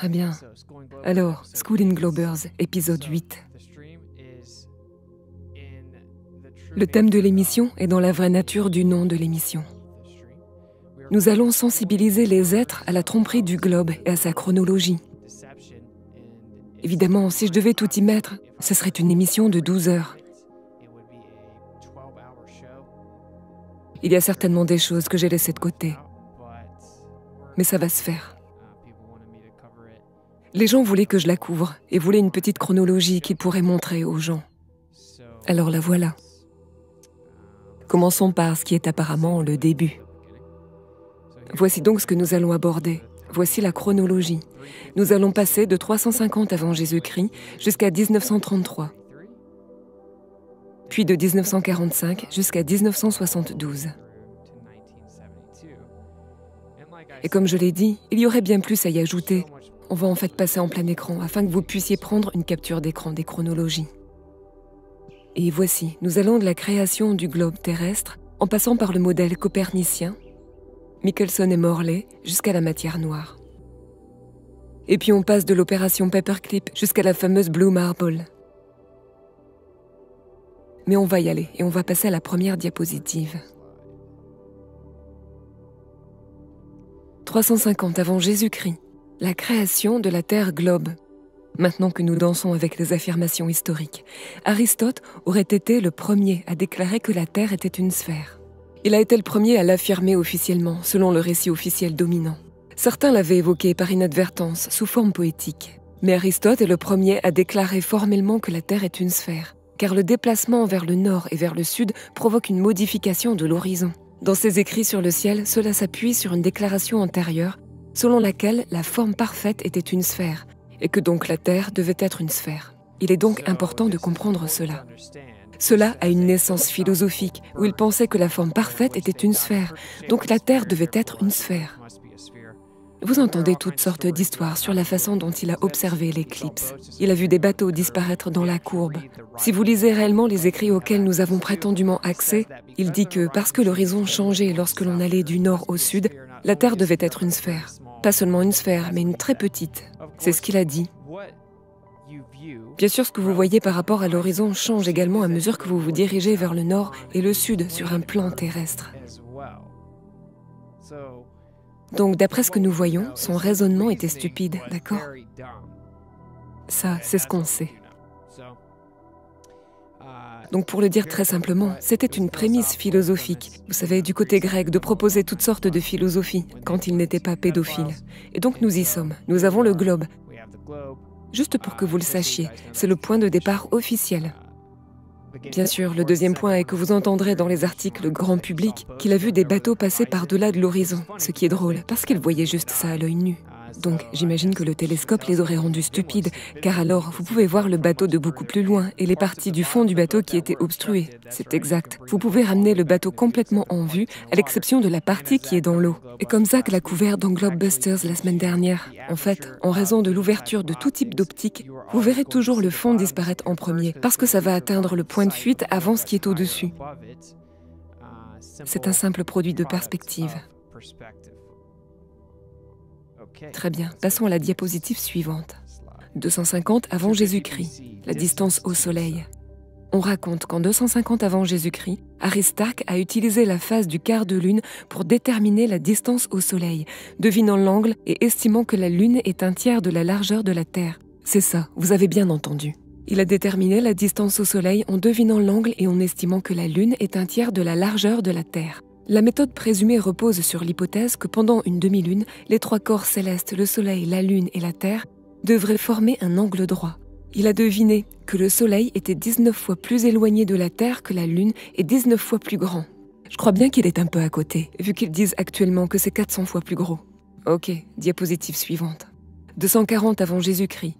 Très bien. Alors, School in Globers, épisode 8. Le thème de l'émission est dans la vraie nature du nom de l'émission. Nous allons sensibiliser les êtres à la tromperie du globe et à sa chronologie. Évidemment, si je devais tout y mettre, ce serait une émission de 12 heures. Il y a certainement des choses que j'ai laissées de côté. Mais ça va se faire. Les gens voulaient que je la couvre et voulaient une petite chronologie qu'ils pourraient montrer aux gens. Alors la voilà. Commençons par ce qui est apparemment le début. Voici donc ce que nous allons aborder. Voici la chronologie. Nous allons passer de 350 avant Jésus-Christ jusqu'à 1933. Puis de 1945 jusqu'à 1972. Et comme je l'ai dit, il y aurait bien plus à y ajouter. On va en fait passer en plein écran afin que vous puissiez prendre une capture d'écran des chronologies. Et voici, nous allons de la création du globe terrestre, en passant par le modèle copernicien, Michelson et Morley, jusqu'à la matière noire. Et puis on passe de l'opération Paperclip jusqu'à la fameuse Blue Marble. Mais on va y aller et on va passer à la première diapositive. 350 avant Jésus-Christ, la création de la Terre globe. Maintenant que nous dansons avec les affirmations historiques, Aristote aurait été le premier à déclarer que la Terre était une sphère. Il a été le premier à l'affirmer officiellement, selon le récit officiel dominant. Certains l'avaient évoqué par inadvertance, sous forme poétique. Mais Aristote est le premier à déclarer formellement que la Terre est une sphère, car le déplacement vers le nord et vers le sud provoque une modification de l'horizon. Dans ses écrits sur le ciel, cela s'appuie sur une déclaration antérieure, selon laquelle la forme parfaite était une sphère, et que donc la Terre devait être une sphère. Il est donc important de comprendre cela. Cela a une naissance philosophique, où il pensait que la forme parfaite était une sphère, donc la Terre devait être une sphère. Vous entendez toutes sortes d'histoires sur la façon dont il a observé l'éclipse. Il a vu des bateaux disparaître dans la courbe. Si vous lisez réellement les écrits auxquels nous avons prétendument accès, il dit que parce que l'horizon changeait lorsque l'on allait du nord au sud, la Terre devait être une sphère. Pas seulement une sphère, mais une très petite. C'est ce qu'il a dit. Bien sûr, ce que vous voyez par rapport à l'horizon change également à mesure que vous vous dirigez vers le nord et le sud sur un plan terrestre. Donc, d'après ce que nous voyons, son raisonnement était stupide, d'accord? Ça, c'est ce qu'on sait. Donc, pour le dire très simplement, c'était une prémisse philosophique. Vous savez, du côté grec, de proposer toutes sortes de philosophies, quand il n'était pas pédophile. Et donc, nous y sommes. Nous avons le globe. Juste pour que vous le sachiez, c'est le point de départ officiel. Bien sûr, le deuxième point est que vous entendrez dans les articles grand public qu'il a vu des bateaux passer par-delà de l'horizon, ce qui est drôle, parce qu'il voyait juste ça à l'œil nu. Donc, j'imagine que le télescope les aurait rendus stupides, car alors, vous pouvez voir le bateau de beaucoup plus loin et les parties du fond du bateau qui étaient obstruées. C'est exact. Vous pouvez ramener le bateau complètement en vue, à l'exception de la partie qui est dans l'eau. Et comme Zach l'a couvert dans Globebusters la semaine dernière. En fait, en raison de l'ouverture de tout type d'optique, vous verrez toujours le fond disparaître en premier, parce que ça va atteindre le point de fuite avant ce qui est au-dessus. C'est un simple produit de perspective. Très bien, passons à la diapositive suivante. 250 avant Jésus-Christ, la distance au Soleil. On raconte qu'en 250 avant Jésus-Christ, Aristarque a utilisé la phase du quart de lune pour déterminer la distance au Soleil, devinant l'angle et estimant que la Lune est un tiers de la largeur de la Terre. C'est ça, vous avez bien entendu. Il a déterminé la distance au Soleil en devinant l'angle et en estimant que la Lune est un tiers de la largeur de la Terre. La méthode présumée repose sur l'hypothèse que pendant une demi-lune, les trois corps célestes, le Soleil, la Lune et la Terre, devraient former un angle droit. Il a deviné que le Soleil était 19 fois plus éloigné de la Terre que la Lune et 19 fois plus grand. Je crois bien qu'il est un peu à côté, vu qu'ils disent actuellement que c'est 400 fois plus gros. Ok, diapositive suivante. 240 avant Jésus-Christ,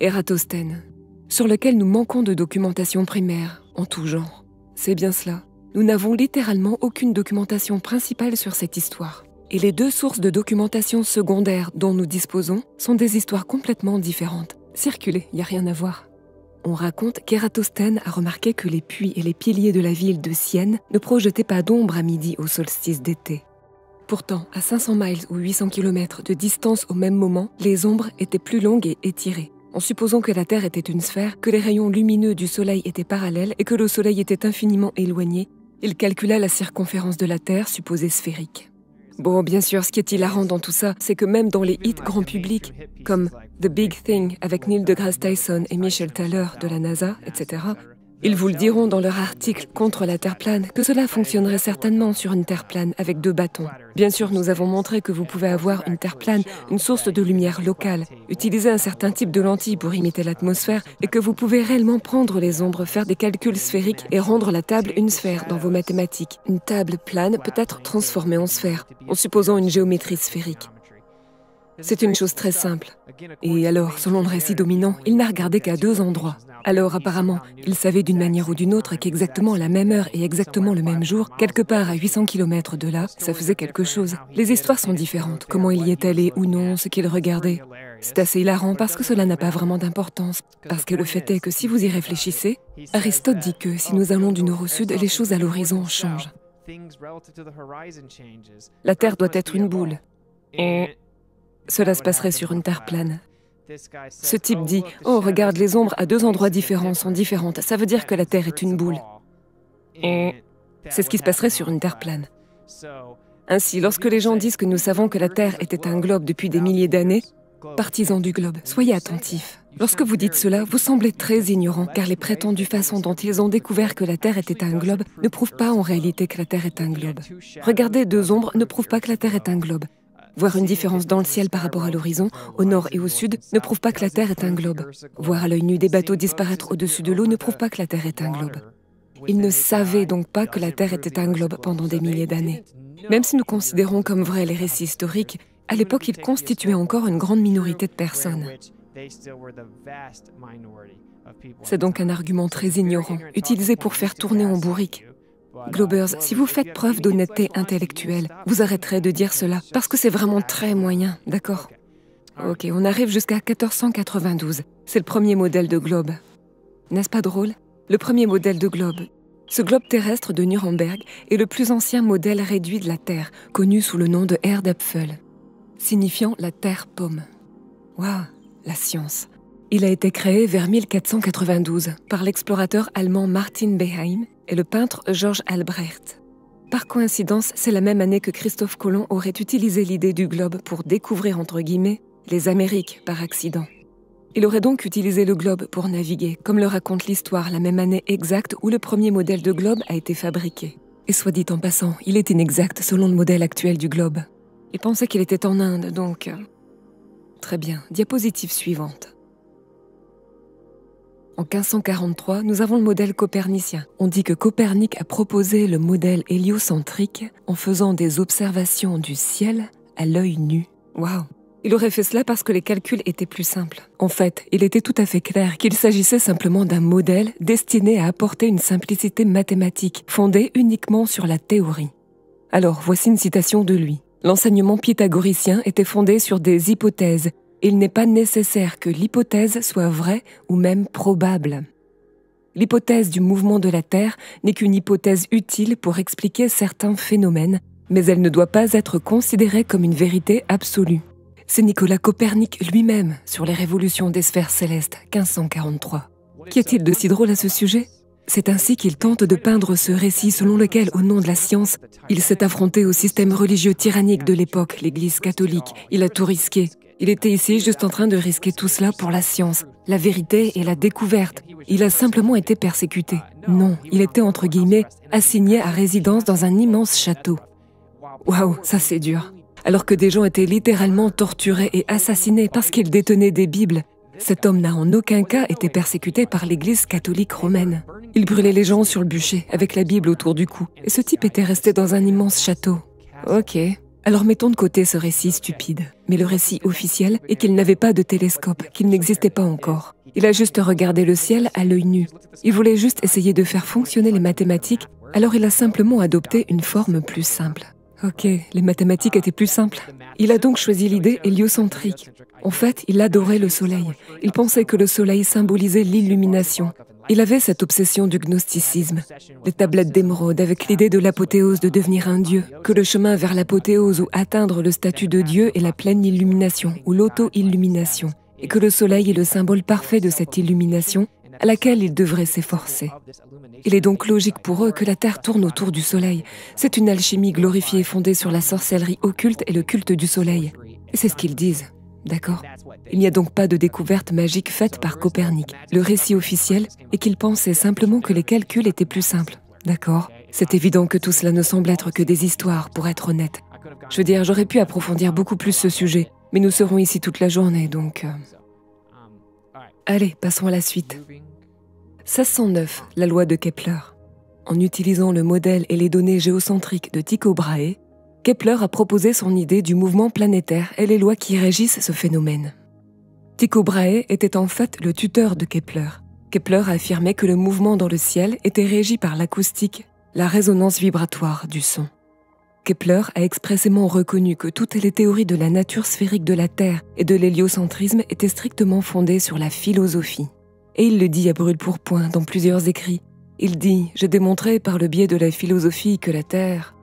Ératosthène, sur lequel nous manquons de documentation primaire, en tout genre. C'est bien cela. Nous n'avons littéralement aucune documentation principale sur cette histoire. Et les deux sources de documentation secondaire dont nous disposons sont des histoires complètement différentes. Circulez, il n'y a rien à voir. On raconte qu'Ératosthène a remarqué que les puits et les piliers de la ville de Sienne ne projetaient pas d'ombre à midi au solstice d'été. Pourtant, à 500 miles ou 800 km de distance au même moment, les ombres étaient plus longues et étirées. En supposant que la Terre était une sphère, que les rayons lumineux du Soleil étaient parallèles et que le Soleil était infiniment éloigné, il calcula la circonférence de la Terre supposée sphérique. Bon, bien sûr, ce qui est hilarant dans tout ça, c'est que même dans les hits grand public, comme The Big Thing avec Neil deGrasse Tyson et Michel Thaler de la NASA, etc., ils vous le diront dans leur article contre la Terre plane que cela fonctionnerait certainement sur une Terre plane avec 2 bâtons. Bien sûr, nous avons montré que vous pouvez avoir une Terre plane, une source de lumière locale, utiliser un certain type de lentille pour imiter l'atmosphère et que vous pouvez réellement prendre les ombres, faire des calculs sphériques et rendre la table une sphère dans vos mathématiques. Une table plane peut être transformée en sphère, en supposant une géométrie sphérique. C'est une chose très simple. Et alors, selon le récit dominant, il n'a regardé qu'à 2 endroits. Alors apparemment, il savait d'une manière ou d'une autre qu'exactement la même heure et exactement le même jour, quelque part à 800 km de là, ça faisait quelque chose. Les histoires sont différentes, comment il y est allé ou non, ce qu'il regardait. C'est assez hilarant parce que cela n'a pas vraiment d'importance. Parce que le fait est que si vous y réfléchissez, Aristote dit que si nous allons du nord au sud, les choses à l'horizon changent. La Terre doit être une boule. Et cela se passerait sur une Terre plane. Ce type dit « Oh, regarde, les ombres à 2 endroits différents sont différentes. Ça veut dire que la Terre est une boule. » Et c'est ce qui se passerait sur une Terre plane. Ainsi, lorsque les gens disent que nous savons que la Terre était un globe depuis des milliers d'années, partisans du globe, soyez attentifs. Lorsque vous dites cela, vous semblez très ignorants, car les prétendues façons dont ils ont découvert que la Terre était un globe ne prouvent pas en réalité que la Terre est un globe. Regarder 2 ombres ne prouve pas que la Terre est un globe. Voir une différence dans le ciel par rapport à l'horizon, au nord et au sud, ne prouve pas que la Terre est un globe. Voir à l'œil nu des bateaux disparaître au-dessus de l'eau ne prouve pas que la Terre est un globe. Ils ne savaient donc pas que la Terre était un globe pendant des milliers d'années. Même si nous considérons comme vrais les récits historiques, à l'époque, ils constituaient encore une grande minorité de personnes. C'est donc un argument très ignorant, utilisé pour faire tourner en bourrique. Globers, si vous faites preuve d'honnêteté intellectuelle, vous arrêterez de dire cela, parce que c'est vraiment très moyen, d'accord? Ok, on arrive jusqu'à 1492. C'est le premier modèle de globe. N'est-ce pas drôle? Le premier modèle de globe. Ce globe terrestre de Nuremberg est le plus ancien modèle réduit de la Terre, connu sous le nom de Erdäpfel, signifiant la Terre pomme. Waouh, la science. Il a été créé vers 1492 par l'explorateur allemand Martin Behaim et le peintre Georg Albrecht. Par coïncidence, c'est la même année que Christophe Colomb aurait utilisé l'idée du globe pour découvrir, entre guillemets, les Amériques par accident. Il aurait donc utilisé le globe pour naviguer, comme le raconte l'histoire, la même année exacte où le premier modèle de globe a été fabriqué. Et soit dit en passant, il est inexact selon le modèle actuel du globe. Il pensait qu'il était en Inde, donc... Très bien, diapositive suivante. En 1543, nous avons le modèle copernicien. On dit que Copernic a proposé le modèle héliocentrique en faisant des observations du ciel à l'œil nu. Waouh! Il aurait fait cela parce que les calculs étaient plus simples. En fait, il était tout à fait clair qu'il s'agissait simplement d'un modèle destiné à apporter une simplicité mathématique fondée uniquement sur la théorie. Alors, voici une citation de lui. L'enseignement pythagoricien était fondé sur des hypothèses. Il n'est pas nécessaire que l'hypothèse soit vraie ou même probable. L'hypothèse du mouvement de la Terre n'est qu'une hypothèse utile pour expliquer certains phénomènes, mais elle ne doit pas être considérée comme une vérité absolue. C'est Nicolas Copernic lui-même sur les révolutions des sphères célestes, 1543. Qu'y a-t-il de si drôle à ce sujet ? C'est ainsi qu'il tente de peindre ce récit selon lequel, au nom de la science, il s'est affronté au système religieux tyrannique de l'époque, l'Église catholique. Il a tout risqué. Il était ici juste en train de risquer tout cela pour la science, la vérité et la découverte. Il a simplement été persécuté. Non, il était entre guillemets assigné à résidence dans un immense château. Waouh, ça c'est dur. Alors que des gens étaient littéralement torturés et assassinés parce qu'ils détenaient des Bibles, cet homme n'a en aucun cas été persécuté par l'Église catholique romaine. Il brûlait les gens sur le bûcher avec la Bible autour du cou. Et ce type était resté dans un immense château. Ok. Alors mettons de côté ce récit stupide. Mais le récit officiel est qu'il n'avait pas de télescope, qu'il n'existait pas encore. Il a juste regardé le ciel à l'œil nu. Il voulait juste essayer de faire fonctionner les mathématiques, alors il a simplement adopté une forme plus simple. Ok, les mathématiques étaient plus simples. Il a donc choisi l'idée héliocentrique. En fait, il adorait le soleil. Il pensait que le soleil symbolisait l'illumination. Il avait cette obsession du gnosticisme, les tablettes d'émeraude avec l'idée de l'apothéose de devenir un dieu, que le chemin vers l'apothéose ou atteindre le statut de dieu est la pleine illumination ou l'auto-illumination, et que le soleil est le symbole parfait de cette illumination à laquelle ils devraient s'efforcer. Il est donc logique pour eux que la Terre tourne autour du soleil. C'est une alchimie glorifiée fondée sur la sorcellerie occulte et le culte du soleil. Et c'est ce qu'ils disent, d'accord ? Il n'y a donc pas de découverte magique faite par Copernic. Le récit officiel est qu'il pensait simplement que les calculs étaient plus simples, d'accord ? C'est évident que tout cela ne semble être que des histoires, pour être honnête. Je veux dire, j'aurais pu approfondir beaucoup plus ce sujet, mais nous serons ici toute la journée, donc... Allez, passons à la suite. 1609, la loi de Kepler. En utilisant le modèle et les données géocentriques de Tycho Brahe, Kepler a proposé son idée du mouvement planétaire et les lois qui régissent ce phénomène. Tycho Brahe était en fait le tuteur de Kepler. Kepler a affirmé que le mouvement dans le ciel était régi par l'acoustique, la résonance vibratoire du son. Kepler a expressément reconnu que toutes les théories de la nature sphérique de la Terre et de l'héliocentrisme étaient strictement fondées sur la philosophie. Et il le dit à brûle-pourpoint dans plusieurs écrits. Il dit « J'ai démontré par le biais de la philosophie que la Terre...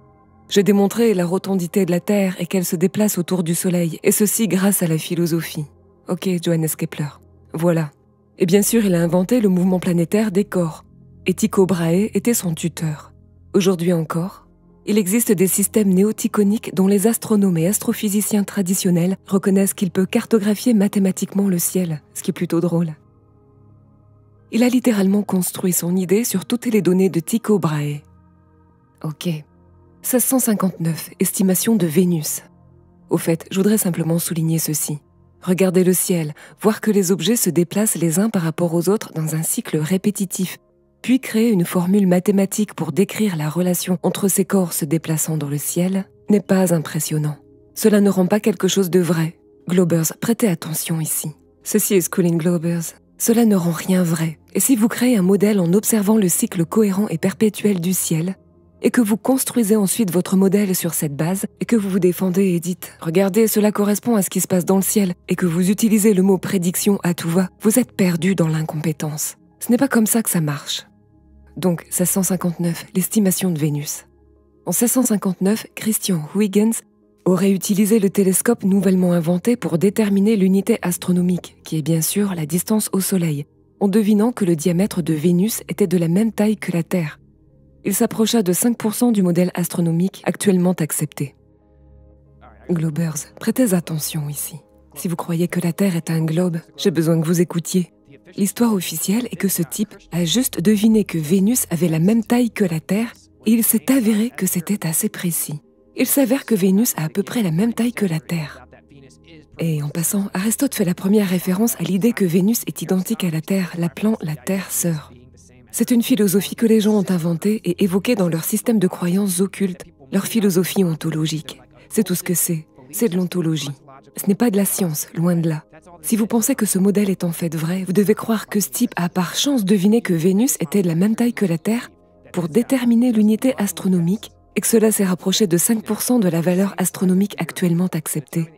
J'ai démontré la rotondité de la Terre et qu'elle se déplace autour du Soleil, et ceci grâce à la philosophie. » Ok, Johannes Kepler. Voilà. Et bien sûr, il a inventé le mouvement planétaire des corps. Et Tycho Brahe était son tuteur. Aujourd'hui encore, il existe des systèmes néotychoniques dont les astronomes et astrophysiciens traditionnels reconnaissent qu'il peut cartographier mathématiquement le ciel, ce qui est plutôt drôle. Il a littéralement construit son idée sur toutes les données de Tycho Brahe. Ok. 1659, estimation de Vénus. Au fait, je voudrais simplement souligner ceci. Regardez le ciel, voir que les objets se déplacent les uns par rapport aux autres dans un cycle répétitif, puis créer une formule mathématique pour décrire la relation entre ces corps se déplaçant dans le ciel, n'est pas impressionnant. Cela ne rend pas quelque chose de vrai. Globers, prêtez attention ici. Ceci est Schooling Globers. Cela ne rend rien vrai. Et si vous créez un modèle en observant le cycle cohérent et perpétuel du ciel, et que vous construisez ensuite votre modèle sur cette base, et que vous vous défendez et dites « Regardez, cela correspond à ce qui se passe dans le ciel », et que vous utilisez le mot « prédiction » à tout va, vous êtes perdu dans l'incompétence. Ce n'est pas comme ça que ça marche. Donc, 1659, l'estimation de Vénus. En 1659, Christian Huygens aurait utilisé le télescope nouvellement inventé pour déterminer l'unité astronomique, qui est bien sûr la distance au Soleil, en devinant que le diamètre de Vénus était de la même taille que la Terre. Il s'approcha de 5% du modèle astronomique actuellement accepté. Globers, prêtez attention ici. Si vous croyez que la Terre est un globe, j'ai besoin que vous écoutiez. L'histoire officielle est que ce type a juste deviné que Vénus avait la même taille que la Terre et il s'est avéré que c'était assez précis. Il s'avère que Vénus a à peu près la même taille que la Terre. Et en passant, Aristote fait la première référence à l'idée que Vénus est identique à la Terre, l'appelant la Terre sœur. C'est une philosophie que les gens ont inventée et évoquée dans leur système de croyances occultes, leur philosophie ontologique. C'est tout ce que c'est de l'ontologie. Ce n'est pas de la science, loin de là. Si vous pensez que ce modèle est en fait vrai, vous devez croire que ce type a par chance deviné que Vénus était de la même taille que la Terre pour déterminer l'unité astronomique et que cela s'est rapproché de 5% de la valeur astronomique actuellement acceptée.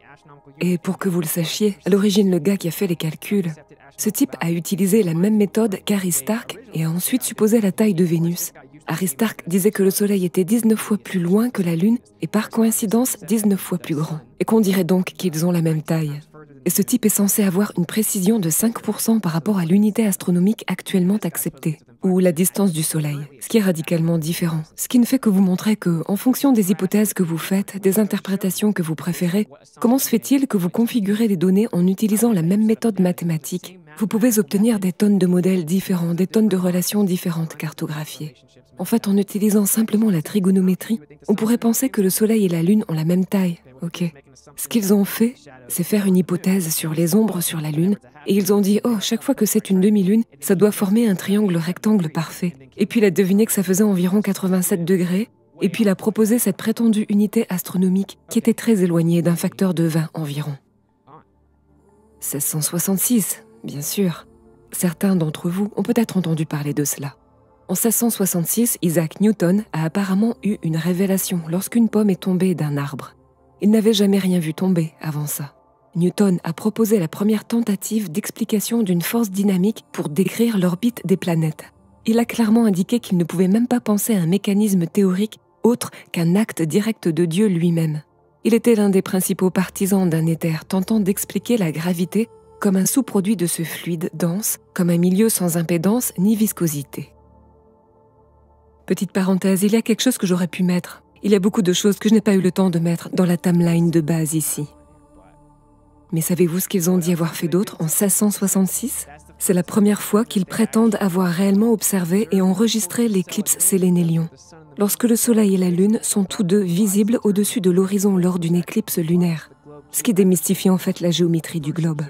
Et pour que vous le sachiez, à l'origine, le gars qui a fait les calculs, ce type a utilisé la même méthode qu'Aristarque et a ensuite supposé la taille de Vénus. Aristarque disait que le Soleil était 19 fois plus loin que la Lune et par coïncidence 19 fois plus grand, et qu'on dirait donc qu'ils ont la même taille. Et ce type est censé avoir une précision de 5% par rapport à l'unité astronomique actuellement acceptée, ou la distance du Soleil, ce qui est radicalement différent. Ce qui ne fait que vous montrer que, en fonction des hypothèses que vous faites, des interprétations que vous préférez, comment se fait-il que vous configurez les données en utilisant la même méthode mathématique? Vous pouvez obtenir des tonnes de modèles différents, des tonnes de relations différentes cartographiées. En fait, en utilisant simplement la trigonométrie, on pourrait penser que le Soleil et la Lune ont la même taille, ok? Ce qu'ils ont fait, c'est faire une hypothèse sur les ombres sur la Lune, et ils ont dit « Oh, chaque fois que c'est une demi-lune, ça doit former un triangle rectangle parfait. » Et puis il a deviné que ça faisait environ 87 degrés, et puis il a proposé cette prétendue unité astronomique qui était très éloignée d'un facteur de 20 environ. 1666, bien sûr. Certains d'entre vous ont peut-être entendu parler de cela. En 1666, Isaac Newton a apparemment eu une révélation lorsqu'une pomme est tombée d'un arbre. Il n'avait jamais rien vu tomber avant ça. Newton a proposé la première tentative d'explication d'une force dynamique pour décrire l'orbite des planètes. Il a clairement indiqué qu'il ne pouvait même pas penser à un mécanisme théorique autre qu'un acte direct de Dieu lui-même. Il était l'un des principaux partisans d'un éther tentant d'expliquer la gravité comme un sous-produit de ce fluide dense, comme un milieu sans impédance ni viscosité. Petite parenthèse, il y a quelque chose que j'aurais pu mettre. Il y a beaucoup de choses que je n'ai pas eu le temps de mettre dans la timeline de base ici. Mais savez-vous ce qu'ils ont dit avoir fait d'autre en 1666 ? C'est la première fois qu'ils prétendent avoir réellement observé et enregistré l'éclipse sélénélion, lorsque le Soleil et la Lune sont tous deux visibles au-dessus de l'horizon lors d'une éclipse lunaire, ce qui démystifie en fait la géométrie du globe.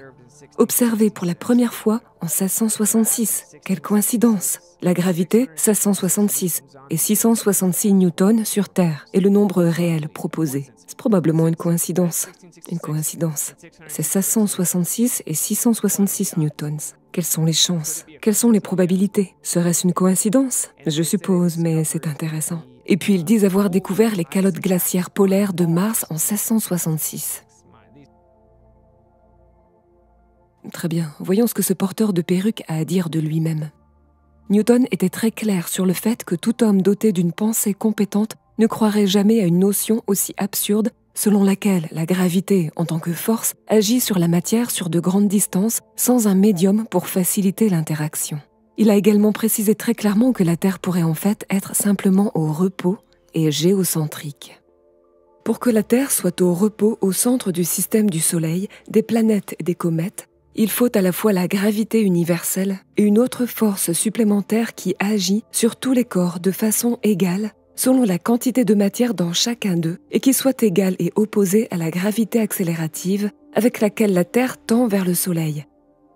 Observé pour la première fois en 1666. Quelle coïncidence! La gravité, 1666, et 666 newtons sur Terre, est le nombre réel proposé. C'est probablement une coïncidence. Une coïncidence. C'est 1666 et 666 newtons. Quelles sont les chances? Quelles sont les probabilités? Serait-ce une coïncidence? Je suppose, mais c'est intéressant. Et puis ils disent avoir découvert les calottes glaciaires polaires de Mars en 1666. Très bien, voyons ce que ce porteur de perruque a à dire de lui-même. Newton était très clair sur le fait que tout homme doté d'une pensée compétente ne croirait jamais à une notion aussi absurde selon laquelle la gravité, en tant que force, agit sur la matière sur de grandes distances sans un médium pour faciliter l'interaction. Il a également précisé très clairement que la Terre pourrait en fait être simplement au repos et géocentrique. Pour que la Terre soit au repos au centre du système du Soleil, des planètes et des comètes, il faut à la fois la gravité universelle et une autre force supplémentaire qui agit sur tous les corps de façon égale, selon la quantité de matière dans chacun d'eux, et qui soit égale et opposée à la gravité accélérative avec laquelle la Terre tend vers le Soleil.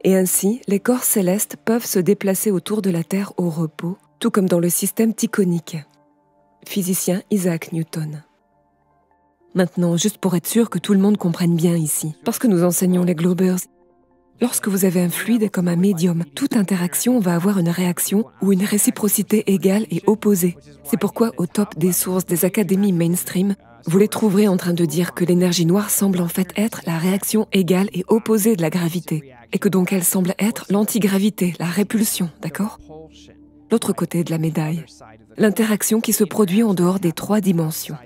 Et ainsi, les corps célestes peuvent se déplacer autour de la Terre au repos, tout comme dans le système tychonique. Physicien Isaac Newton. Maintenant, juste pour être sûr que tout le monde comprenne bien ici, parce que nous enseignons les Globers, lorsque vous avez un fluide comme un médium, toute interaction va avoir une réaction ou une réciprocité égale et opposée. C'est pourquoi au top des sources des académies mainstream, vous les trouverez en train de dire que l'énergie noire semble en fait être la réaction égale et opposée de la gravité, et que donc elle semble être l'antigravité, la répulsion, d'accord ? L'autre côté de la médaille, l'interaction qui se produit en dehors des 3 dimensions.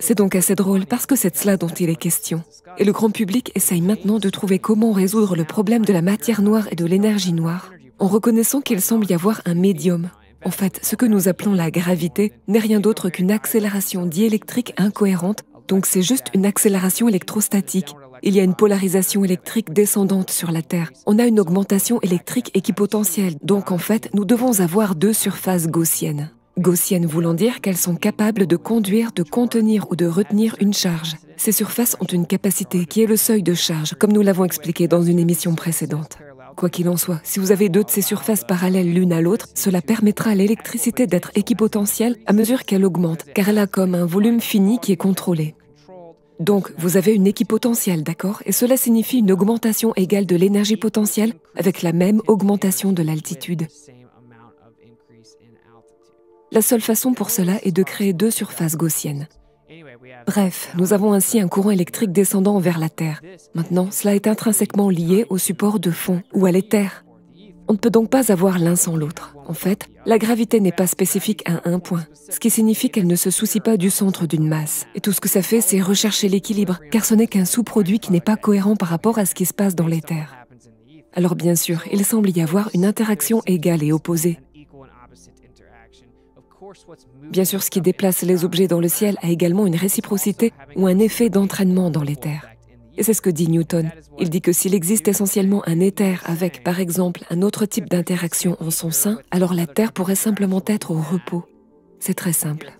C'est donc assez drôle parce que c'est de cela dont il est question. Et le grand public essaye maintenant de trouver comment résoudre le problème de la matière noire et de l'énergie noire, en reconnaissant qu'il semble y avoir un médium. En fait, ce que nous appelons la gravité n'est rien d'autre qu'une accélération diélectrique incohérente, donc c'est juste une accélération électrostatique. Il y a une polarisation électrique descendante sur la Terre. On a une augmentation électrique équipotentielle, donc en fait, nous devons avoir 2 surfaces gaussiennes. Gaussiennes voulant dire qu'elles sont capables de conduire, de contenir ou de retenir une charge. Ces surfaces ont une capacité qui est le seuil de charge, comme nous l'avons expliqué dans une émission précédente. Quoi qu'il en soit, si vous avez 2 de ces surfaces parallèles l'une à l'autre, cela permettra à l'électricité d'être équipotentielle à mesure qu'elle augmente, car elle a comme un volume fini qui est contrôlé. Donc, vous avez une équipotentielle, d'accord? Et cela signifie une augmentation égale de l'énergie potentielle avec la même augmentation de l'altitude. La seule façon pour cela est de créer 2 surfaces gaussiennes. Bref, nous avons ainsi un courant électrique descendant vers la Terre. Maintenant, cela est intrinsèquement lié au support de fond ou à l'éther. On ne peut donc pas avoir l'un sans l'autre. En fait, la gravité n'est pas spécifique à un point, ce qui signifie qu'elle ne se soucie pas du centre d'une masse. Et tout ce que ça fait, c'est rechercher l'équilibre, car ce n'est qu'un sous-produit qui n'est pas cohérent par rapport à ce qui se passe dans l'éther. Alors bien sûr, il semble y avoir une interaction égale et opposée. Bien sûr, ce qui déplace les objets dans le ciel a également une réciprocité ou un effet d'entraînement dans l'éther. Et c'est ce que dit Newton. Il dit que s'il existe essentiellement un éther avec, par exemple, un autre type d'interaction en son sein, alors la Terre pourrait simplement être au repos. C'est très simple.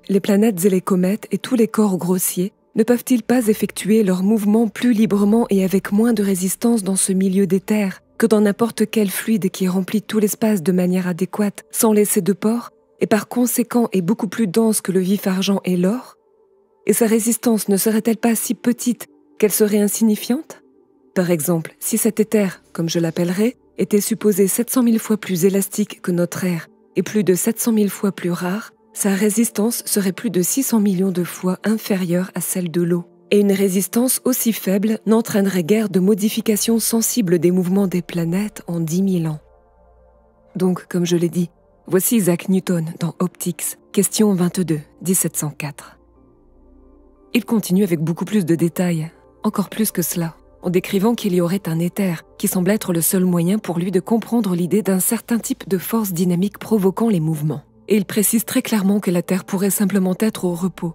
Les planètes et les comètes et tous les corps grossiers ne peuvent-ils pas effectuer leurs mouvements plus librement et avec moins de résistance dans ce milieu d'éther que dans n'importe quel fluide qui remplit tout l'espace de manière adéquate, sans laisser de pores, et par conséquent est beaucoup plus dense que le vif argent et l'or? Et sa résistance ne serait-elle pas si petite qu'elle serait insignifiante? Par exemple, si cet éther, comme je l'appellerais, était supposé 700 000 fois plus élastique que notre air, et plus de 700 000 fois plus rare, sa résistance serait plus de 600 millions de fois inférieure à celle de l'eau. Et une résistance aussi faible n'entraînerait guère de modifications sensibles des mouvements des planètes en 10 000 ans. Donc, comme je l'ai dit, voici Isaac Newton dans Optics, question 22, 1704. Il continue avec beaucoup plus de détails, encore plus que cela, en décrivant qu'il y aurait un éther qui semble être le seul moyen pour lui de comprendre l'idée d'un certain type de force dynamique provoquant les mouvements. Et il précise très clairement que la Terre pourrait simplement être au repos.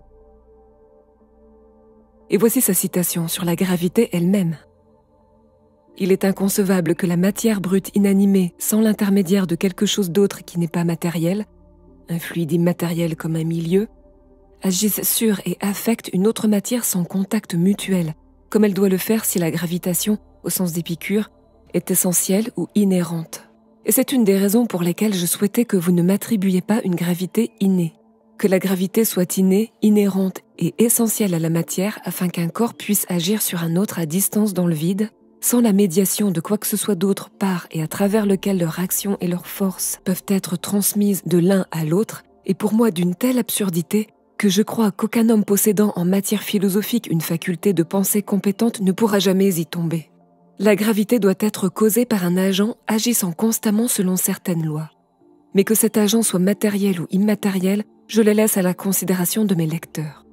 Et voici sa citation sur la gravité elle-même. Il est inconcevable que la matière brute inanimée, sans l'intermédiaire de quelque chose d'autre qui n'est pas matériel, un fluide immatériel comme un milieu, agisse sur et affecte une autre matière sans contact mutuel, comme elle doit le faire si la gravitation, au sens d'Épicure, est essentielle ou inhérente. Et c'est une des raisons pour lesquelles je souhaitais que vous ne m'attribuiez pas une gravité innée, que la gravité soit innée, inhérente et essentielle à la matière afin qu'un corps puisse agir sur un autre à distance dans le vide, sans la médiation de quoi que ce soit d'autre par et à travers lequel leur action et leur force peuvent être transmises de l'un à l'autre, est pour moi d'une telle absurdité que je crois qu'aucun homme possédant en matière philosophique une faculté de pensée compétente ne pourra jamais y tomber. La gravité doit être causée par un agent agissant constamment selon certaines lois. Mais que cet agent soit matériel ou immatériel, je le laisse à la considération de mes lecteurs.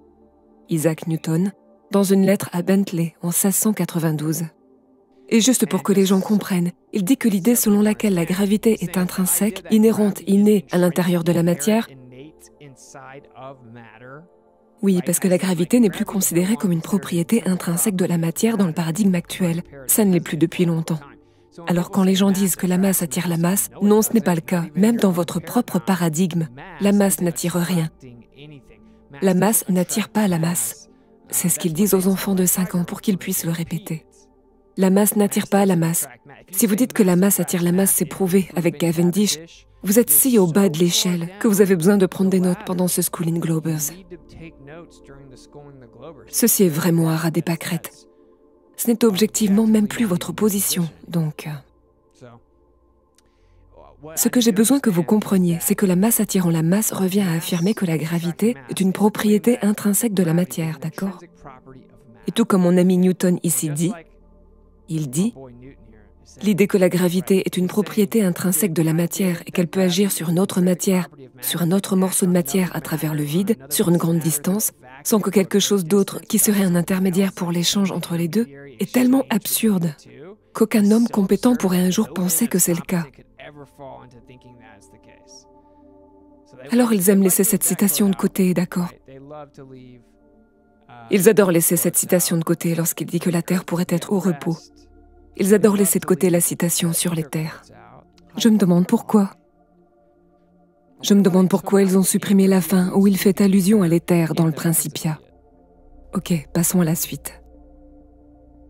Isaac Newton, dans une lettre à Bentley en 1692. Et juste pour que les gens comprennent, il dit que l'idée selon laquelle la gravité est intrinsèque, inhérente, innée à l'intérieur de la matière, oui, parce que la gravité n'est plus considérée comme une propriété intrinsèque de la matière dans le paradigme actuel. Ça ne l'est plus depuis longtemps. Alors quand les gens disent que la masse attire la masse, non, ce n'est pas le cas. Même dans votre propre paradigme, la masse n'attire rien. La masse n'attire pas la masse. C'est ce qu'ils disent aux enfants de 5 ans pour qu'ils puissent le répéter. La masse n'attire pas la masse. Si vous dites que la masse attire la masse, c'est prouvé avec Cavendish. Vous êtes si au bas de l'échelle que vous avez besoin de prendre des notes pendant ce Schooling Globers. Ceci est vraiment un rat des pâquerettes. Ce n'est objectivement même plus votre position, donc... Ce que j'ai besoin que vous compreniez, c'est que la masse attirant la masse revient à affirmer que la gravité est une propriété intrinsèque de la matière, d'accord? Et tout comme mon ami Newton ici dit, il dit « L'idée que la gravité est une propriété intrinsèque de la matière et qu'elle peut agir sur une autre matière, sur un autre morceau de matière à travers le vide, sur une grande distance, sans que quelque chose d'autre qui serait un intermédiaire pour l'échange entre les deux, est tellement absurde qu'aucun homme compétent pourrait un jour penser que c'est le cas. » Alors ils aiment laisser cette citation de côté, d'accord? Ils adorent laisser cette citation de côté lorsqu'il dit que la Terre pourrait être au repos. Ils adorent laisser de côté la citation sur les terres. Je me demande pourquoi. Je me demande pourquoi ils ont supprimé la fin où il fait allusion à l'éther dans le Principia. Ok, passons à la suite.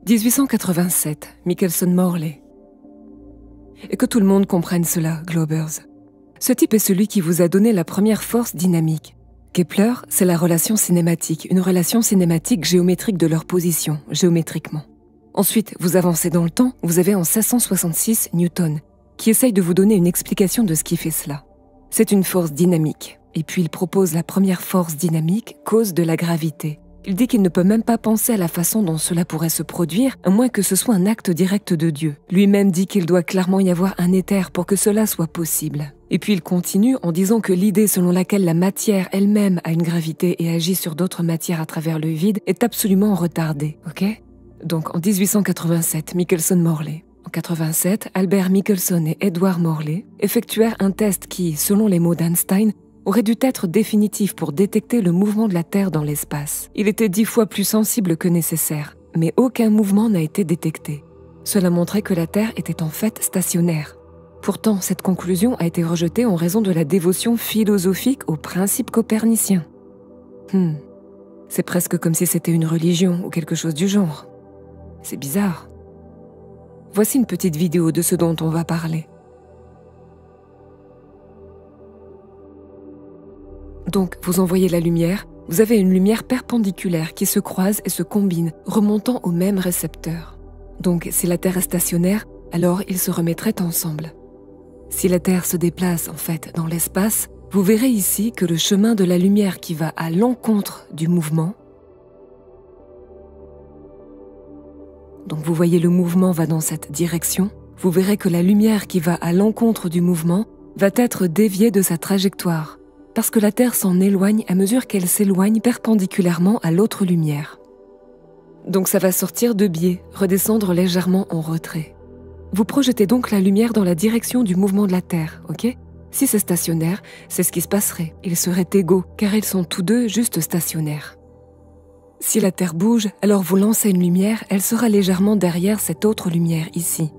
1887, Michelson Morley. Et que tout le monde comprenne cela, Globers. Ce type est celui qui vous a donné la première force dynamique. Kepler, c'est la relation cinématique, une relation cinématique géométrique de leur position, géométriquement. Ensuite, vous avancez dans le temps, vous avez en 1666 Newton, qui essaye de vous donner une explication de ce qui fait cela. C'est une force dynamique, et puis il propose la première force dynamique, cause de la gravité. Il dit qu'il ne peut même pas penser à la façon dont cela pourrait se produire, à moins que ce soit un acte direct de Dieu. Lui-même dit qu'il doit clairement y avoir un éther pour que cela soit possible. Et puis il continue en disant que l'idée selon laquelle la matière elle-même a une gravité et agit sur d'autres matières à travers le vide est absolument retardée, ok ? Donc en 1887, Michelson Morley. En 87, Albert Michelson et Edward Morley effectuèrent un test qui, selon les mots d'Einstein, aurait dû être définitif pour détecter le mouvement de la Terre dans l'espace. Il était 10 fois plus sensible que nécessaire, mais aucun mouvement n'a été détecté. Cela montrait que la Terre était en fait stationnaire. Pourtant, cette conclusion a été rejetée en raison de la dévotion philosophique aux principes coperniciens. C'est presque comme si c'était une religion ou quelque chose du genre. C'est bizarre. Voici une petite vidéo de ce dont on va parler. Donc, vous envoyez la lumière, vous avez une lumière perpendiculaire qui se croise et se combine, remontant au même récepteur. Donc, si la Terre est stationnaire, alors ils se remettraient ensemble. Si la Terre se déplace en fait dans l'espace, vous verrez ici que le chemin de la lumière qui va à l'encontre du mouvement, donc vous voyez le mouvement va dans cette direction, vous verrez que la lumière qui va à l'encontre du mouvement va être déviée de sa trajectoire, parce que la Terre s'en éloigne à mesure qu'elle s'éloigne perpendiculairement à l'autre lumière. Donc ça va sortir de biais, redescendre légèrement en retrait. Vous projetez donc la lumière dans la direction du mouvement de la Terre, ok ? Si c'est stationnaire, c'est ce qui se passerait. Ils seraient égaux, car ils sont tous deux juste stationnaires. Si la Terre bouge, alors vous lancez une lumière, elle sera légèrement derrière cette autre lumière ici.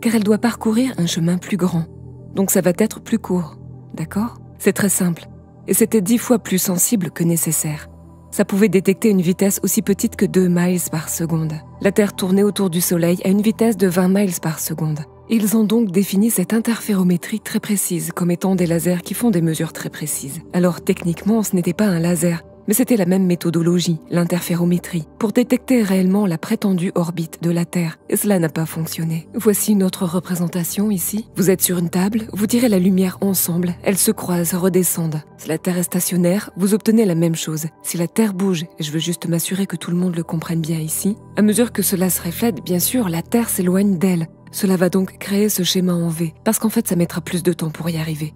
Car elle doit parcourir un chemin plus grand. Donc ça va être plus court, d'accord ? C'est très simple. Et c'était 10 fois plus sensible que nécessaire. Ça pouvait détecter une vitesse aussi petite que 2 miles par seconde. La Terre tournait autour du Soleil à une vitesse de 20 miles par seconde. Ils ont donc défini cette interférométrie très précise comme étant des lasers qui font des mesures très précises. Alors techniquement, ce n'était pas un laser, mais c'était la même méthodologie, l'interférométrie, pour détecter réellement la prétendue orbite de la Terre, et cela n'a pas fonctionné. Voici une autre représentation ici. Vous êtes sur une table, vous tirez la lumière ensemble, elles se croisent, redescendent. Si la Terre est stationnaire, vous obtenez la même chose. Si la Terre bouge, et je veux juste m'assurer que tout le monde le comprenne bien ici, à mesure que cela se reflète, bien sûr, la Terre s'éloigne d'elle. Cela va donc créer ce schéma en V, parce qu'en fait ça mettra plus de temps pour y arriver.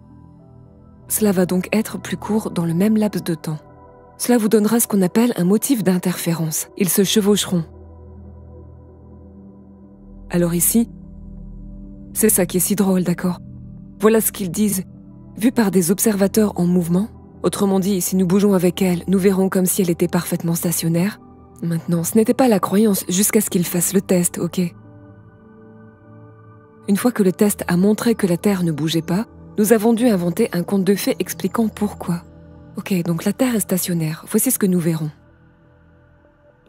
Cela va donc être plus court dans le même laps de temps. Cela vous donnera ce qu'on appelle un motif d'interférence. Ils se chevaucheront. Alors ici, c'est ça qui est si drôle, d'accord ? Voilà ce qu'ils disent. Vu par des observateurs en mouvement, autrement dit, si nous bougeons avec elle, nous verrons comme si elle était parfaitement stationnaire. Maintenant, ce n'était pas la croyance jusqu'à ce qu'ils fassent le test, ok ? Une fois que le test a montré que la Terre ne bougeait pas, nous avons dû inventer un conte de fées expliquant pourquoi. Ok, donc la Terre est stationnaire, voici ce que nous verrons.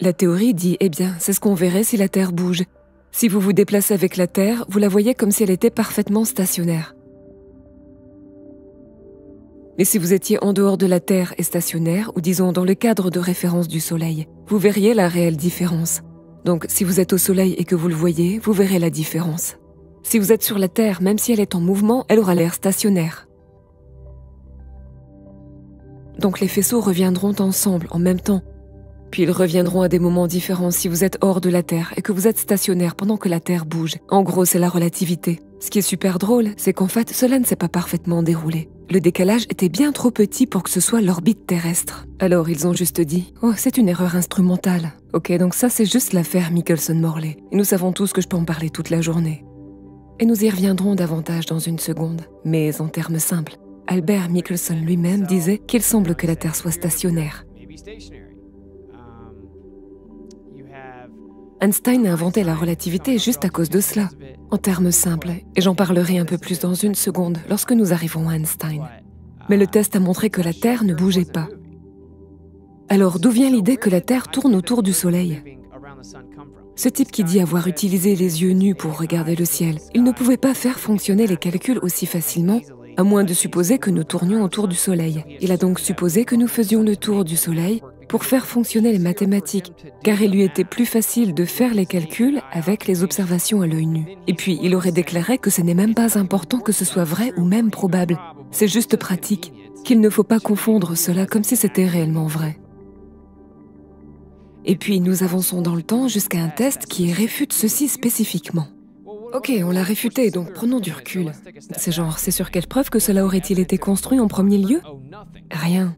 La théorie dit, eh bien, c'est ce qu'on verrait si la Terre bouge. Si vous vous déplacez avec la Terre, vous la voyez comme si elle était parfaitement stationnaire. Mais si vous étiez en dehors de la Terre et stationnaire, ou disons dans le cadre de référence du Soleil, vous verriez la réelle différence. Donc si vous êtes au Soleil et que vous le voyez, vous verrez la différence. Si vous êtes sur la Terre, même si elle est en mouvement, elle aura l'air stationnaire. Donc les faisceaux reviendront ensemble en même temps. Puis ils reviendront à des moments différents si vous êtes hors de la Terre et que vous êtes stationnaire pendant que la Terre bouge. En gros, c'est la relativité. Ce qui est super drôle, c'est qu'en fait, cela ne s'est pas parfaitement déroulé. Le décalage était bien trop petit pour que ce soit l'orbite terrestre. Alors ils ont juste dit « Oh, c'est une erreur instrumentale. » Ok, donc ça c'est juste l'affaire Michelson-Morley. Et nous savons tous que je peux en parler toute la journée. Et nous y reviendrons davantage dans une seconde. Mais en termes simples, Albert Michelson lui-même disait qu'il semble que la Terre soit stationnaire. Einstein a inventé la relativité juste à cause de cela, en termes simples, et j'en parlerai un peu plus dans une seconde lorsque nous arrivons à Einstein. Mais le test a montré que la Terre ne bougeait pas. Alors d'où vient l'idée que la Terre tourne autour du Soleil ? Ce type qui dit avoir utilisé les yeux nus pour regarder le ciel, il ne pouvait pas faire fonctionner les calculs aussi facilement, à moins de supposer que nous tournions autour du Soleil. Il a donc supposé que nous faisions le tour du Soleil pour faire fonctionner les mathématiques, car il lui était plus facile de faire les calculs avec les observations à l'œil nu. Et puis, il aurait déclaré que ce n'est même pas important que ce soit vrai ou même probable. C'est juste pratique, qu'il ne faut pas confondre cela comme si c'était réellement vrai. Et puis, nous avançons dans le temps jusqu'à un test qui réfute ceci spécifiquement. Ok, on l'a réfuté, donc prenons du recul. C'est genre, c'est sur quelle preuve que cela aurait-il été construit en premier lieu ? Rien.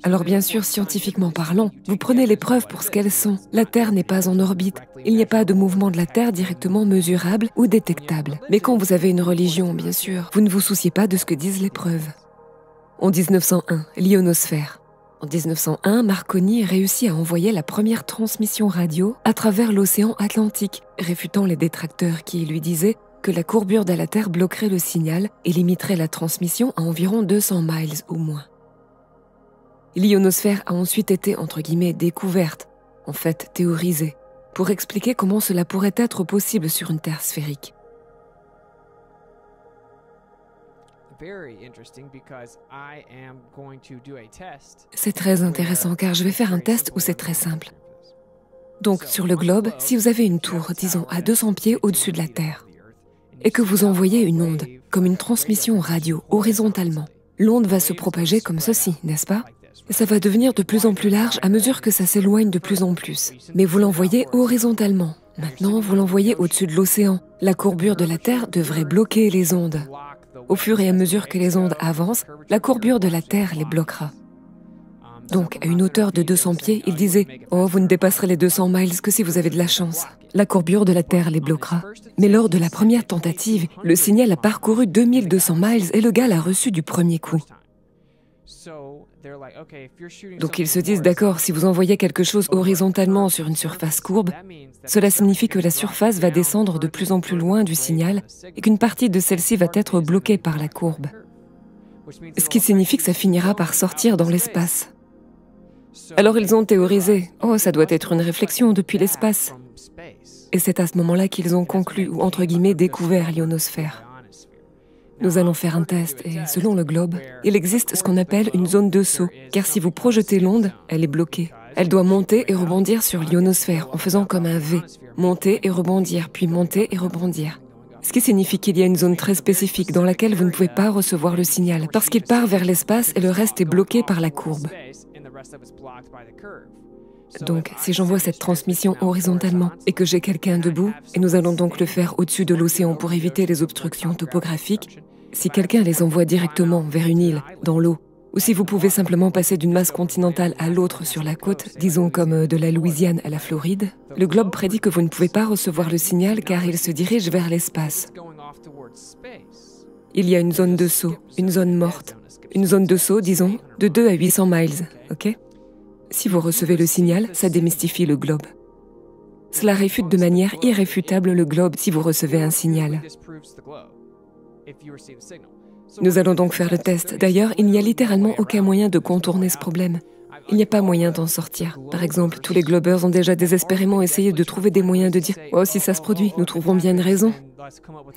Alors bien sûr, scientifiquement parlant, vous prenez les preuves pour ce qu'elles sont. La Terre n'est pas en orbite. Il n'y a pas de mouvement de la Terre directement mesurable ou détectable. Mais quand vous avez une religion, bien sûr, vous ne vous souciez pas de ce que disent les preuves. En 1901, l'ionosphère. En 1901, Marconi réussit à envoyer la première transmission radio à travers l'océan Atlantique, réfutant les détracteurs qui lui disaient que la courbure de la Terre bloquerait le signal et limiterait la transmission à environ 200 miles ou moins. L'ionosphère a ensuite été, entre guillemets, découverte, en fait théorisée, pour expliquer comment cela pourrait être possible sur une Terre sphérique. C'est très intéressant car je vais faire un test où c'est très simple. Donc sur le globe, si vous avez une tour, disons à 200 pieds au-dessus de la Terre, et que vous envoyez une onde, comme une transmission radio, horizontalement. L'onde va se propager comme ceci, n'est-ce pas? Et ça va devenir de plus en plus large à mesure que ça s'éloigne de plus en plus. Mais vous l'envoyez horizontalement. Maintenant, vous l'envoyez au-dessus de l'océan. La courbure de la Terre devrait bloquer les ondes. Au fur et à mesure que les ondes avancent, la courbure de la Terre les bloquera. Donc, à une hauteur de 200 pieds, il disait « Oh, vous ne dépasserez les 200 miles que si vous avez de la chance. » La courbure de la Terre les bloquera. Mais lors de la première tentative, le signal a parcouru 2200 miles et le gars l'a reçu du premier coup. Donc ils se disent, d'accord, si vous envoyez quelque chose horizontalement sur une surface courbe, cela signifie que la surface va descendre de plus en plus loin du signal et qu'une partie de celle-ci va être bloquée par la courbe. Ce qui signifie que ça finira par sortir dans l'espace. Alors ils ont théorisé, oh, ça doit être une réflexion depuis l'espace. Et c'est à ce moment-là qu'ils ont conclu, ou entre guillemets, découvert l'ionosphère. Nous allons faire un test et, selon le globe, il existe ce qu'on appelle une zone de saut, car si vous projetez l'onde, elle est bloquée. Elle doit monter et rebondir sur l'ionosphère en faisant comme un V. Monter et rebondir, puis monter et rebondir. Ce qui signifie qu'il y a une zone très spécifique dans laquelle vous ne pouvez pas recevoir le signal, parce qu'il part vers l'espace et le reste est bloqué par la courbe. Donc, si j'envoie cette transmission horizontalement et que j'ai quelqu'un debout, et nous allons donc le faire au-dessus de l'océan pour éviter les obstructions topographiques, si quelqu'un les envoie directement vers une île, dans l'eau, ou si vous pouvez simplement passer d'une masse continentale à l'autre sur la côte, disons comme de la Louisiane à la Floride, le globe prédit que vous ne pouvez pas recevoir le signal car il se dirige vers l'espace. Il y a une zone de saut, une zone morte, une zone de saut, disons, de 2 à 800 miles, ok? Si vous recevez le signal, ça démystifie le globe. Cela réfute de manière irréfutable le globe si vous recevez un signal. Nous allons donc faire le test. D'ailleurs, il n'y a littéralement aucun moyen de contourner ce problème. Il n'y a pas moyen d'en sortir. Par exemple, tous les globeurs ont déjà désespérément essayé de trouver des moyens de dire « Oh, si ça se produit, nous trouverons bien une raison ».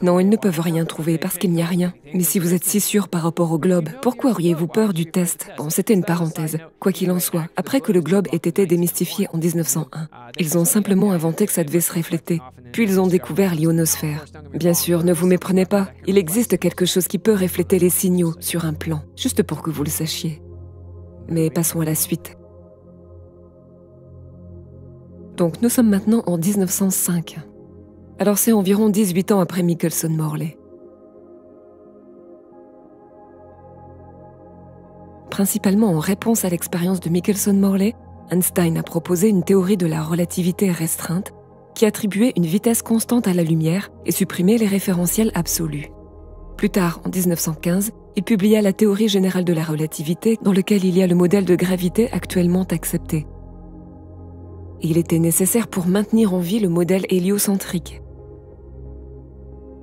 Non, ils ne peuvent rien trouver parce qu'il n'y a rien. Mais si vous êtes si sûr par rapport au globe, pourquoi auriez-vous peur du test? Bon, c'était une parenthèse. Quoi qu'il en soit, après que le globe ait été démystifié en 1901, ils ont simplement inventé que ça devait se refléter. Puis ils ont découvert l'ionosphère. Bien sûr, ne vous méprenez pas, il existe quelque chose qui peut refléter les signaux sur un plan, juste pour que vous le sachiez. Mais passons à la suite. Donc nous sommes maintenant en 1905. Alors c'est environ 18 ans après Michelson-Morley. Principalement en réponse à l'expérience de Michelson-Morley, Einstein a proposé une théorie de la relativité restreinte qui attribuait une vitesse constante à la lumière et supprimait les référentiels absolus. Plus tard, en 1915, il publia la théorie générale de la relativité dans laquelle il y a le modèle de gravité actuellement accepté. Et il était nécessaire pour maintenir en vie le modèle héliocentrique.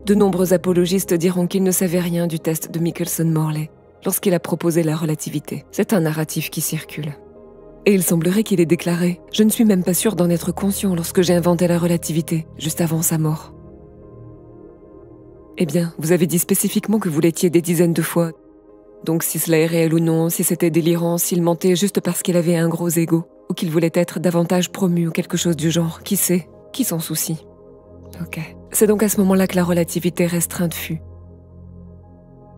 De nombreux apologistes diront qu'ils ne savaient rien du test de Michelson-Morley lorsqu'il a proposé la relativité. C'est un narratif qui circule. Et il semblerait qu'il ait déclaré « Je ne suis même pas sûr d'en être conscient lorsque j'ai inventé la relativité, juste avant sa mort. » Eh bien, vous avez dit spécifiquement que vous l'étiez des dizaines de fois. Donc si cela est réel ou non, si c'était délirant, s'il mentait juste parce qu'il avait un gros ego, ou qu'il voulait être davantage promu ou quelque chose du genre, qui sait? Qui s'en soucie? Ok. C'est donc à ce moment-là que la relativité restreinte fut.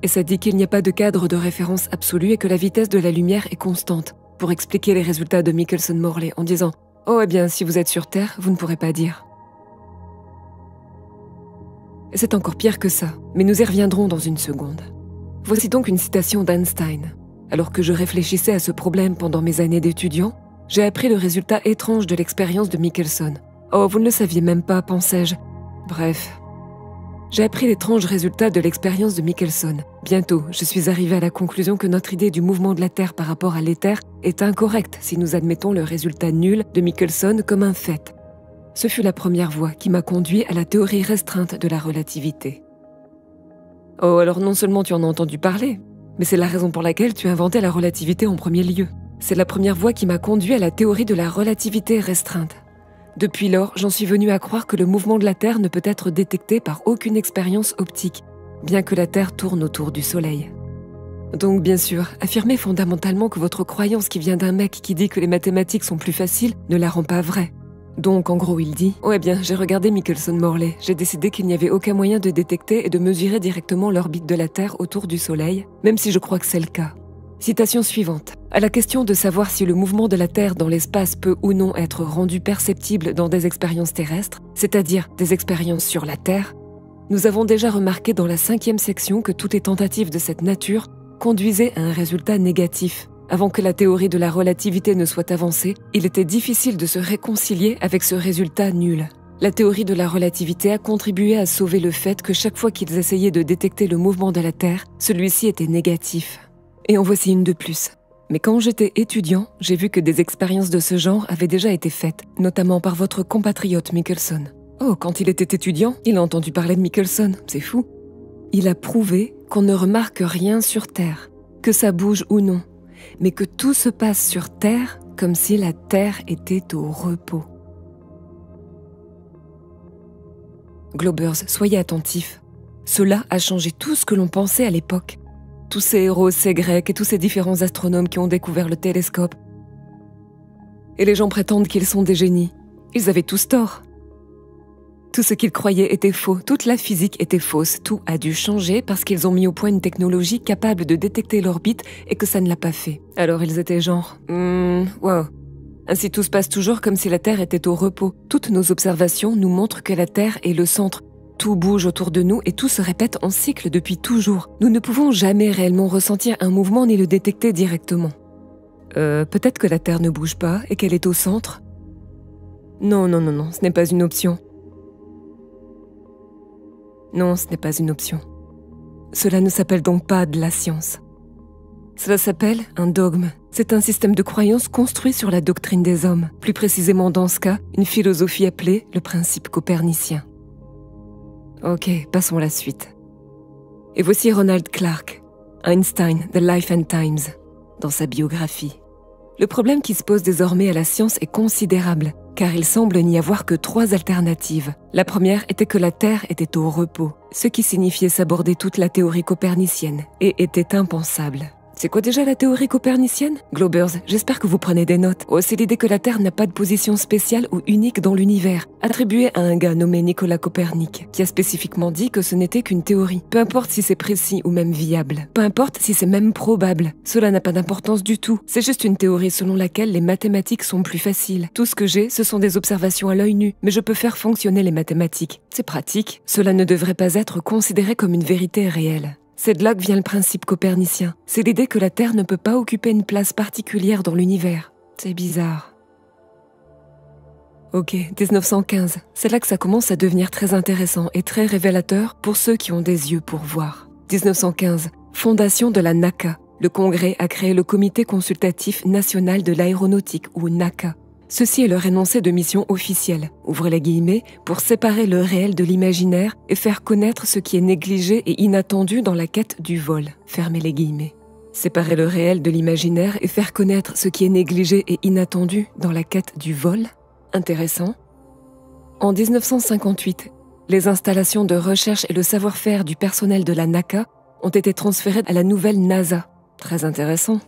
Et ça dit qu'il n'y a pas de cadre de référence absolu et que la vitesse de la lumière est constante, pour expliquer les résultats de Michelson-Morley en disant « Oh, eh bien, si vous êtes sur Terre, vous ne pourrez pas dire. » Et c'est encore pire que ça, mais nous y reviendrons dans une seconde. Voici donc une citation d'Einstein. Alors que je réfléchissais à ce problème pendant mes années d'étudiant, j'ai appris le résultat étrange de l'expérience de Michelson. Oh, vous ne le saviez même pas, pensais-je. Bref. J'ai appris l'étrange résultat de l'expérience de Michelson. Bientôt, je suis arrivé à la conclusion que notre idée du mouvement de la Terre par rapport à l'éther est incorrecte si nous admettons le résultat nul de Michelson comme un fait. Ce fut la première voie qui m'a conduit à la théorie restreinte de la relativité. Oh, alors non seulement tu en as entendu parler, mais c'est la raison pour laquelle tu as inventé la relativité en premier lieu. C'est la première voie qui m'a conduit à la théorie de la relativité restreinte. Depuis lors, j'en suis venu à croire que le mouvement de la Terre ne peut être détecté par aucune expérience optique, bien que la Terre tourne autour du Soleil. Donc bien sûr, affirmer fondamentalement que votre croyance qui vient d'un mec qui dit que les mathématiques sont plus faciles ne la rend pas vraie. Donc, en gros, il dit « Ouais bien, j'ai regardé Michelson-Morley. J'ai décidé qu'il n'y avait aucun moyen de détecter et de mesurer directement l'orbite de la Terre autour du Soleil, même si je crois que c'est le cas. » Citation suivante. À la question de savoir si le mouvement de la Terre dans l'espace peut ou non être rendu perceptible dans des expériences terrestres, c'est-à-dire des expériences sur la Terre, nous avons déjà remarqué dans la 5e section que toutes les tentatives de cette nature conduisaient à un résultat négatif. Avant que la théorie de la relativité ne soit avancée, il était difficile de se réconcilier avec ce résultat nul. La théorie de la relativité a contribué à sauver le fait que chaque fois qu'ils essayaient de détecter le mouvement de la Terre, celui-ci était négatif. Et en voici une de plus. Mais quand j'étais étudiant, j'ai vu que des expériences de ce genre avaient déjà été faites, notamment par votre compatriote Michelson. Oh, quand il était étudiant, il a entendu parler de Michelson, c'est fou. Il a prouvé qu'on ne remarque rien sur Terre, que ça bouge ou non, mais que tout se passe sur Terre comme si la Terre était au repos. Globers, soyez attentifs. Cela a changé tout ce que l'on pensait à l'époque. Tous ces héros, ces Grecs et tous ces différents astronomes qui ont découvert le télescope. Et les gens prétendent qu'ils sont des génies. Ils avaient tous tort. Tout ce qu'ils croyaient était faux, toute la physique était fausse, tout a dû changer parce qu'ils ont mis au point une technologie capable de détecter l'orbite et que ça ne l'a pas fait. Alors ils étaient genre, wow. Ainsi tout se passe toujours comme si la Terre était au repos. Toutes nos observations nous montrent que la Terre est le centre. Tout bouge autour de nous et tout se répète en cycle depuis toujours. Nous ne pouvons jamais réellement ressentir un mouvement ni le détecter directement. Peut-être que la Terre ne bouge pas et qu'elle est au centre? Non, ce n'est pas une option. Non, ce n'est pas une option. Cela ne s'appelle donc pas de la science. Cela s'appelle un dogme. C'est un système de croyance construit sur la doctrine des hommes. Plus précisément dans ce cas, une philosophie appelée le principe copernicien. Ok, passons à la suite. Et voici Ronald Clark, Einstein, The Life and Times, dans sa biographie. Le problème qui se pose désormais à la science est considérable, car il semble n'y avoir que 3 alternatives. La première était que la Terre était au repos, ce qui signifiait s'aborder toute la théorie copernicienne, et était impensable. C'est quoi déjà la théorie copernicienne? Globers, j'espère que vous prenez des notes. Oh, c'est l'idée que la Terre n'a pas de position spéciale ou unique dans l'univers, attribuée à un gars nommé Nicolas Copernic, qui a spécifiquement dit que ce n'était qu'une théorie. Peu importe si c'est précis ou même viable. Peu importe si c'est même probable. Cela n'a pas d'importance du tout. C'est juste une théorie selon laquelle les mathématiques sont plus faciles. Tout ce que j'ai, ce sont des observations à l'œil nu, mais je peux faire fonctionner les mathématiques. C'est pratique. Cela ne devrait pas être considéré comme une vérité réelle. C'est de là que vient le principe copernicien. C'est l'idée que la Terre ne peut pas occuper une place particulière dans l'univers. C'est bizarre. Ok, 1915. C'est là que ça commence à devenir très intéressant et très révélateur pour ceux qui ont des yeux pour voir. 1915. Fondation de la NACA. Le Congrès a créé le Comité consultatif national de l'aéronautique, ou NACA. Ceci est leur énoncé de mission officielle, ouvrez les guillemets, pour séparer le réel de l'imaginaire et faire connaître ce qui est négligé et inattendu dans la quête du vol, fermez les guillemets. Séparer le réel de l'imaginaire et faire connaître ce qui est négligé et inattendu dans la quête du vol? Intéressant. En 1958, les installations de recherche et le savoir-faire du personnel de la NACA ont été transférées à la nouvelle NASA. Très intéressant.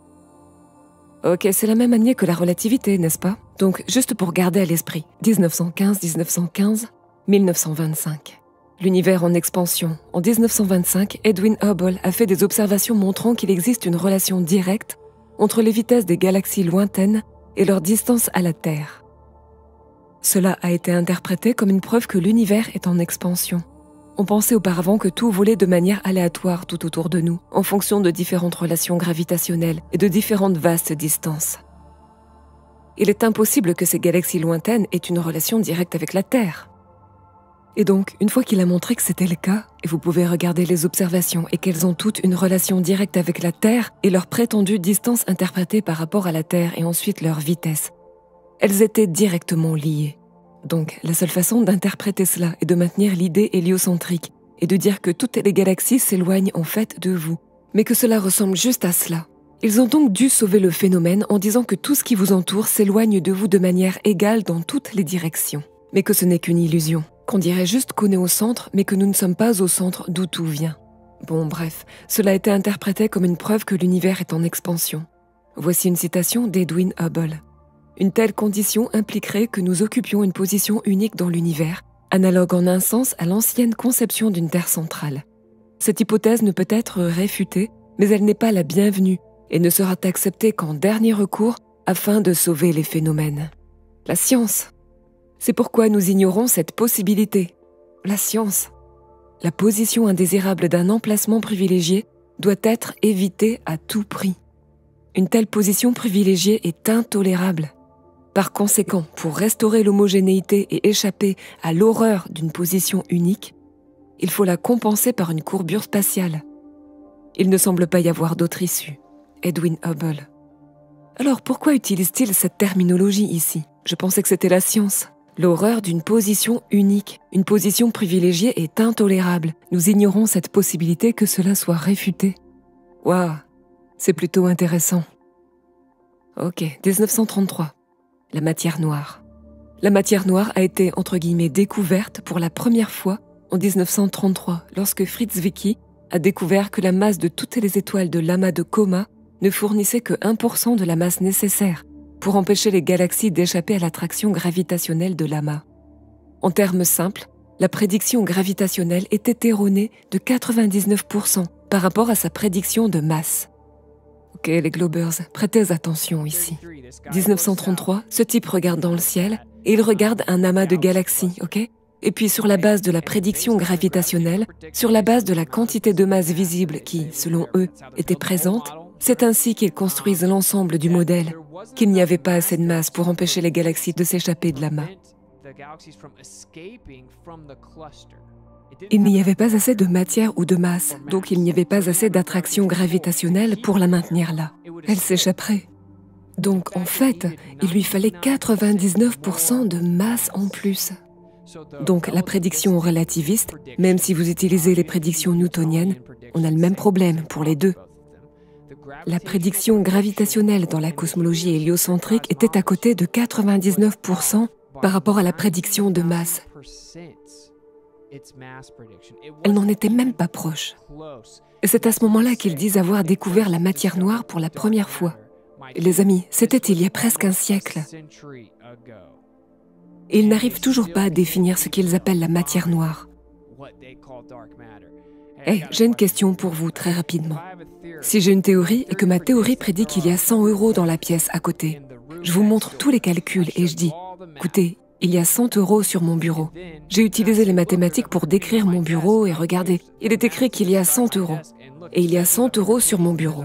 Ok, c'est la même année que la relativité, n'est-ce pas? Donc, juste pour garder à l'esprit, 1915, 1925. L'univers en expansion. En 1925, Edwin Hubble a fait des observations montrant qu'il existe une relation directe entre les vitesses des galaxies lointaines et leur distance à la Terre. Cela a été interprété comme une preuve que l'univers est en expansion. On pensait auparavant que tout volait de manière aléatoire tout autour de nous, en fonction de différentes relations gravitationnelles et de différentes vastes distances. Il est impossible que ces galaxies lointaines aient une relation directe avec la Terre. Et donc, une fois qu'il a montré que c'était le cas, et vous pouvez regarder les observations et qu'elles ont toutes une relation directe avec la Terre et leur prétendue distance interprétée par rapport à la Terre et ensuite leur vitesse, elles étaient directement liées. Donc, la seule façon d'interpréter cela est de maintenir l'idée héliocentrique et de dire que toutes les galaxies s'éloignent en fait de vous, mais que cela ressemble juste à cela. Ils ont donc dû sauver le phénomène en disant que tout ce qui vous entoure s'éloigne de vous de manière égale dans toutes les directions, mais que ce n'est qu'une illusion, qu'on dirait juste qu'on est au centre, mais que nous ne sommes pas au centre d'où tout vient. Bon, bref, cela a été interprété comme une preuve que l'univers est en expansion. Voici une citation d'Edwin Hubble. Une telle condition impliquerait que nous occupions une position unique dans l'univers, analogue en un sens à l'ancienne conception d'une Terre centrale. Cette hypothèse ne peut être réfutée, mais elle n'est pas la bienvenue et ne sera acceptée qu'en dernier recours afin de sauver les phénomènes. La science. C'est pourquoi nous ignorons cette possibilité. La science. La position indésirable d'un emplacement privilégié doit être évitée à tout prix. Une telle position privilégiée est intolérable. Par conséquent, pour restaurer l'homogénéité et échapper à l'horreur d'une position unique, il faut la compenser par une courbure spatiale. Il ne semble pas y avoir d'autre issue. Edwin Hubble. Alors pourquoi utilise-t-il cette terminologie ici? Je pensais que c'était la science. L'horreur d'une position unique, une position privilégiée est intolérable. Nous ignorons cette possibilité que cela soit réfuté. Waouh, c'est plutôt intéressant. Ok, 1933. La matière noire. La matière noire a été, entre guillemets, découverte pour la première fois en 1933, lorsque Fritz Zwicky a découvert que la masse de toutes les étoiles de l'amas de Coma ne fournissait que 1% de la masse nécessaire pour empêcher les galaxies d'échapper à l'attraction gravitationnelle de l'amas. En termes simples, la prédiction gravitationnelle était erronée de 99% par rapport à sa prédiction de masse. Ok, les globers, prêtez attention ici. 1933, ce type regarde dans le ciel et il regarde un amas de galaxies, ok? Et puis sur la base de la prédiction gravitationnelle, sur la base de la quantité de masse visible qui, selon eux, était présente, c'est ainsi qu'ils construisent l'ensemble du modèle, qu'il n'y avait pas assez de masse pour empêcher les galaxies de s'échapper de l'amas. Il n'y avait pas assez de matière ou de masse, donc il n'y avait pas assez d'attraction gravitationnelle pour la maintenir là. Elle s'échapperait. Donc en fait, il lui fallait 99% de masse en plus. Donc la prédiction relativiste, même si vous utilisez les prédictions newtoniennes, on a le même problème pour les deux. La prédiction gravitationnelle dans la cosmologie héliocentrique était à côté de 99% par rapport à la prédiction de masse. Elle n'en était même pas proche. Et c'est à ce moment-là qu'ils disent avoir découvert la matière noire pour la première fois. Les amis, c'était il y a presque un siècle. Et ils n'arrivent toujours pas à définir ce qu'ils appellent la matière noire. J'ai une question pour vous très rapidement. Si j'ai une théorie et que ma théorie prédit qu'il y a 100 € dans la pièce à côté, je vous montre tous les calculs et je dis, écoutez, il y a 100 € sur mon bureau. J'ai utilisé les mathématiques pour décrire mon bureau et regardez, il est écrit qu'il y a 100 €. Et il y a 100 € sur mon bureau.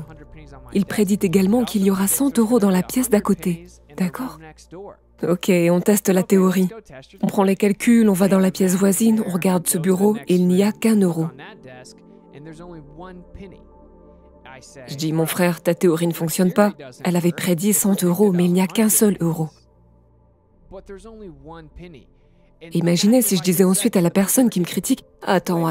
Il prédit également qu'il y aura 100 € dans la pièce d'à côté. D'accord? Ok, on teste la théorie. On prend les calculs, on va dans la pièce voisine, on regarde ce bureau et il n'y a qu'1 €. Je dis, mon frère, ta théorie ne fonctionne pas. Elle avait prédit 100 € mais il n'y a qu'un seul euro. Imaginez si je disais ensuite à la personne qui me critique, « Attends.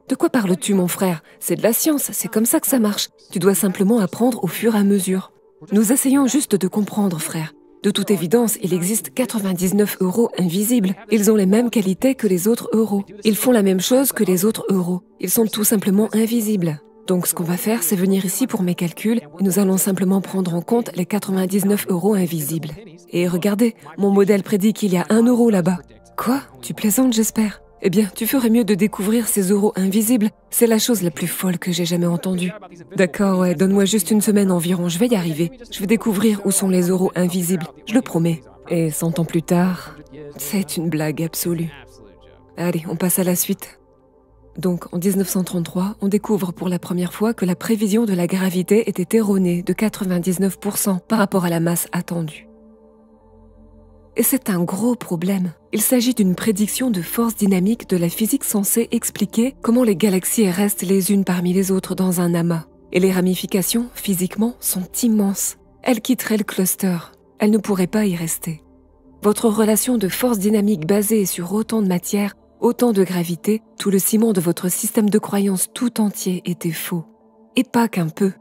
De quoi parles-tu, mon frère? C'est de la science, c'est comme ça que ça marche. Tu dois simplement apprendre au fur et à mesure. » Nous essayons juste de comprendre, frère. De toute évidence, il existe 99 € invisibles. Ils ont les mêmes qualités que les autres euros. Ils font la même chose que les autres euros. Ils sont tout simplement invisibles. Donc ce qu'on va faire, c'est venir ici pour mes calculs et nous allons simplement prendre en compte les 99 € invisibles. Et regardez, mon modèle prédit qu'il y a 1 € là-bas. Quoi? Tu plaisantes, j'espère? Eh bien, tu ferais mieux de découvrir ces euros invisibles. C'est la chose la plus folle que j'ai jamais entendue. D'accord, ouais, donne-moi juste une semaine environ, je vais y arriver. Je vais découvrir où sont les euros invisibles, je le promets. Et 100 ans plus tard, c'est une blague absolue. Allez, on passe à la suite. Donc, en 1933, on découvre pour la première fois que la prévision de la gravité était erronée de 99% par rapport à la masse attendue. Et c'est un gros problème. Il s'agit d'une prédiction de force dynamique de la physique censée expliquer comment les galaxies restent les unes parmi les autres dans un amas. Et les ramifications, physiquement, sont immenses. Elles quitteraient le cluster. Elles ne pourraient pas y rester. Votre relation de force dynamique basée sur autant de matière, autant de gravité, tout le ciment de votre système de croyance tout entier était faux. Et pas qu'un peu.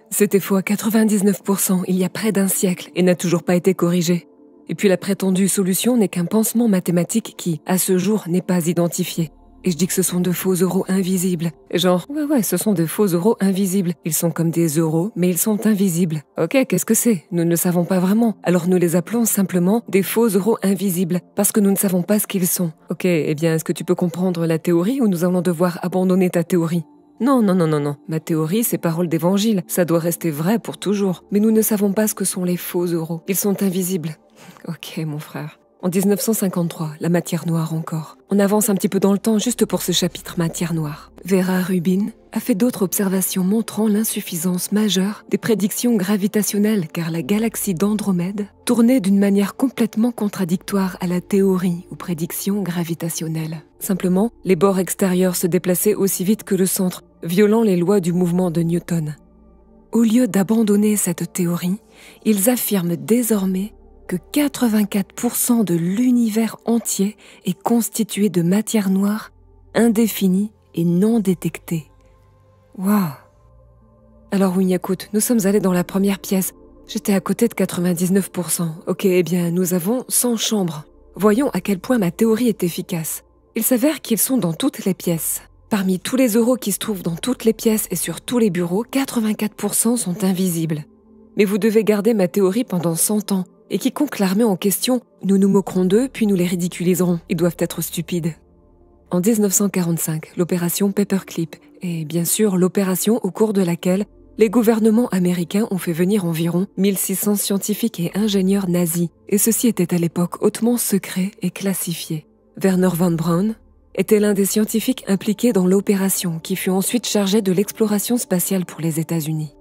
C'était faux à 99% il y a près d'un siècle et n'a toujours pas été corrigé. Et puis la prétendue solution n'est qu'un pansement mathématique qui, à ce jour, n'est pas identifié. Et je dis que ce sont de faux euros invisibles. Genre, ouais, ce sont de faux euros invisibles. Ils sont comme des euros, mais ils sont invisibles. Ok, qu'est-ce que c'est? Nous ne le savons pas vraiment. Alors nous les appelons simplement des faux euros invisibles, parce que nous ne savons pas ce qu'ils sont. Ok, eh bien, est-ce que tu peux comprendre la théorie ou nous allons devoir abandonner ta théorie? Non. Ma théorie, c'est parole d'évangile. Ça doit rester vrai pour toujours. Mais nous ne savons pas ce que sont les faux euros. Ils sont invisibles. Ok, mon frère. En 1953, la matière noire encore. On avance un petit peu dans le temps juste pour ce chapitre matière noire. Vera Rubin a fait d'autres observations montrant l'insuffisance majeure des prédictions gravitationnelles car la galaxie d'Andromède tournait d'une manière complètement contradictoire à la théorie ou prédiction gravitationnelle. Simplement, les bords extérieurs se déplaçaient aussi vite que le centre, violant les lois du mouvement de Newton. Au lieu d'abandonner cette théorie, ils affirment désormais que 84% de l'univers entier est constitué de matière noire indéfinie et non détectée. Waouh! Alors oui, écoute, nous sommes allés dans la première pièce. J'étais à côté de 99%. Ok, eh bien, nous avons 100 chambres. Voyons à quel point ma théorie est efficace. Il s'avère qu'ils sont dans toutes les pièces. Parmi tous les euros qui se trouvent dans toutes les pièces et sur tous les bureaux, 84% sont invisibles. Mais vous devez garder ma théorie pendant 100 ans. Et quiconque la remet en question, nous nous moquerons d'eux puis nous les ridiculiserons. Ils doivent être stupides. En 1945, l'opération Paperclip est bien sûr l'opération au cours de laquelle les gouvernements américains ont fait venir environ 1600 scientifiques et ingénieurs nazis, et ceci était à l'époque hautement secret et classifié. Wernher von Braun était l'un des scientifiques impliqués dans l'opération qui fut ensuite chargé de l'exploration spatiale pour les États-Unis.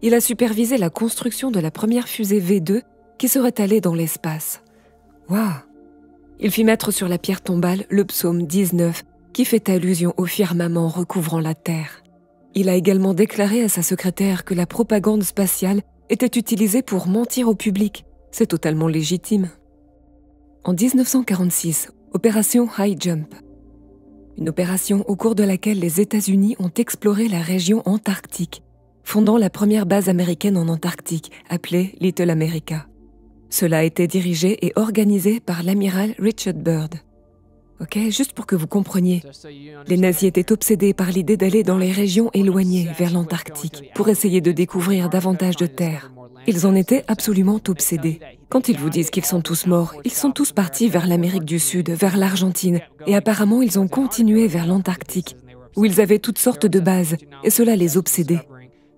Il a supervisé la construction de la première fusée V2 qui serait allée dans l'espace. Waouh! Il fit mettre sur la pierre tombale le psaume 19, qui fait allusion au firmament recouvrant la Terre. Il a également déclaré à sa secrétaire que la propagande spatiale était utilisée pour mentir au public. C'est totalement légitime. En 1946, opération High Jump. Une opération au cours de laquelle les États-Unis ont exploré la région antarctique, fondant la première base américaine en Antarctique, appelée Little America. Cela a été dirigé et organisé par l'amiral Richard Byrd. Ok, juste pour que vous compreniez, les nazis étaient obsédés par l'idée d'aller dans les régions éloignées vers l'Antarctique pour essayer de découvrir davantage de terre. Ils en étaient absolument obsédés. Quand ils vous disent qu'ils sont tous morts, ils sont tous partis vers l'Amérique du Sud, vers l'Argentine, et apparemment ils ont continué vers l'Antarctique, où ils avaient toutes sortes de bases, et cela les obsédait.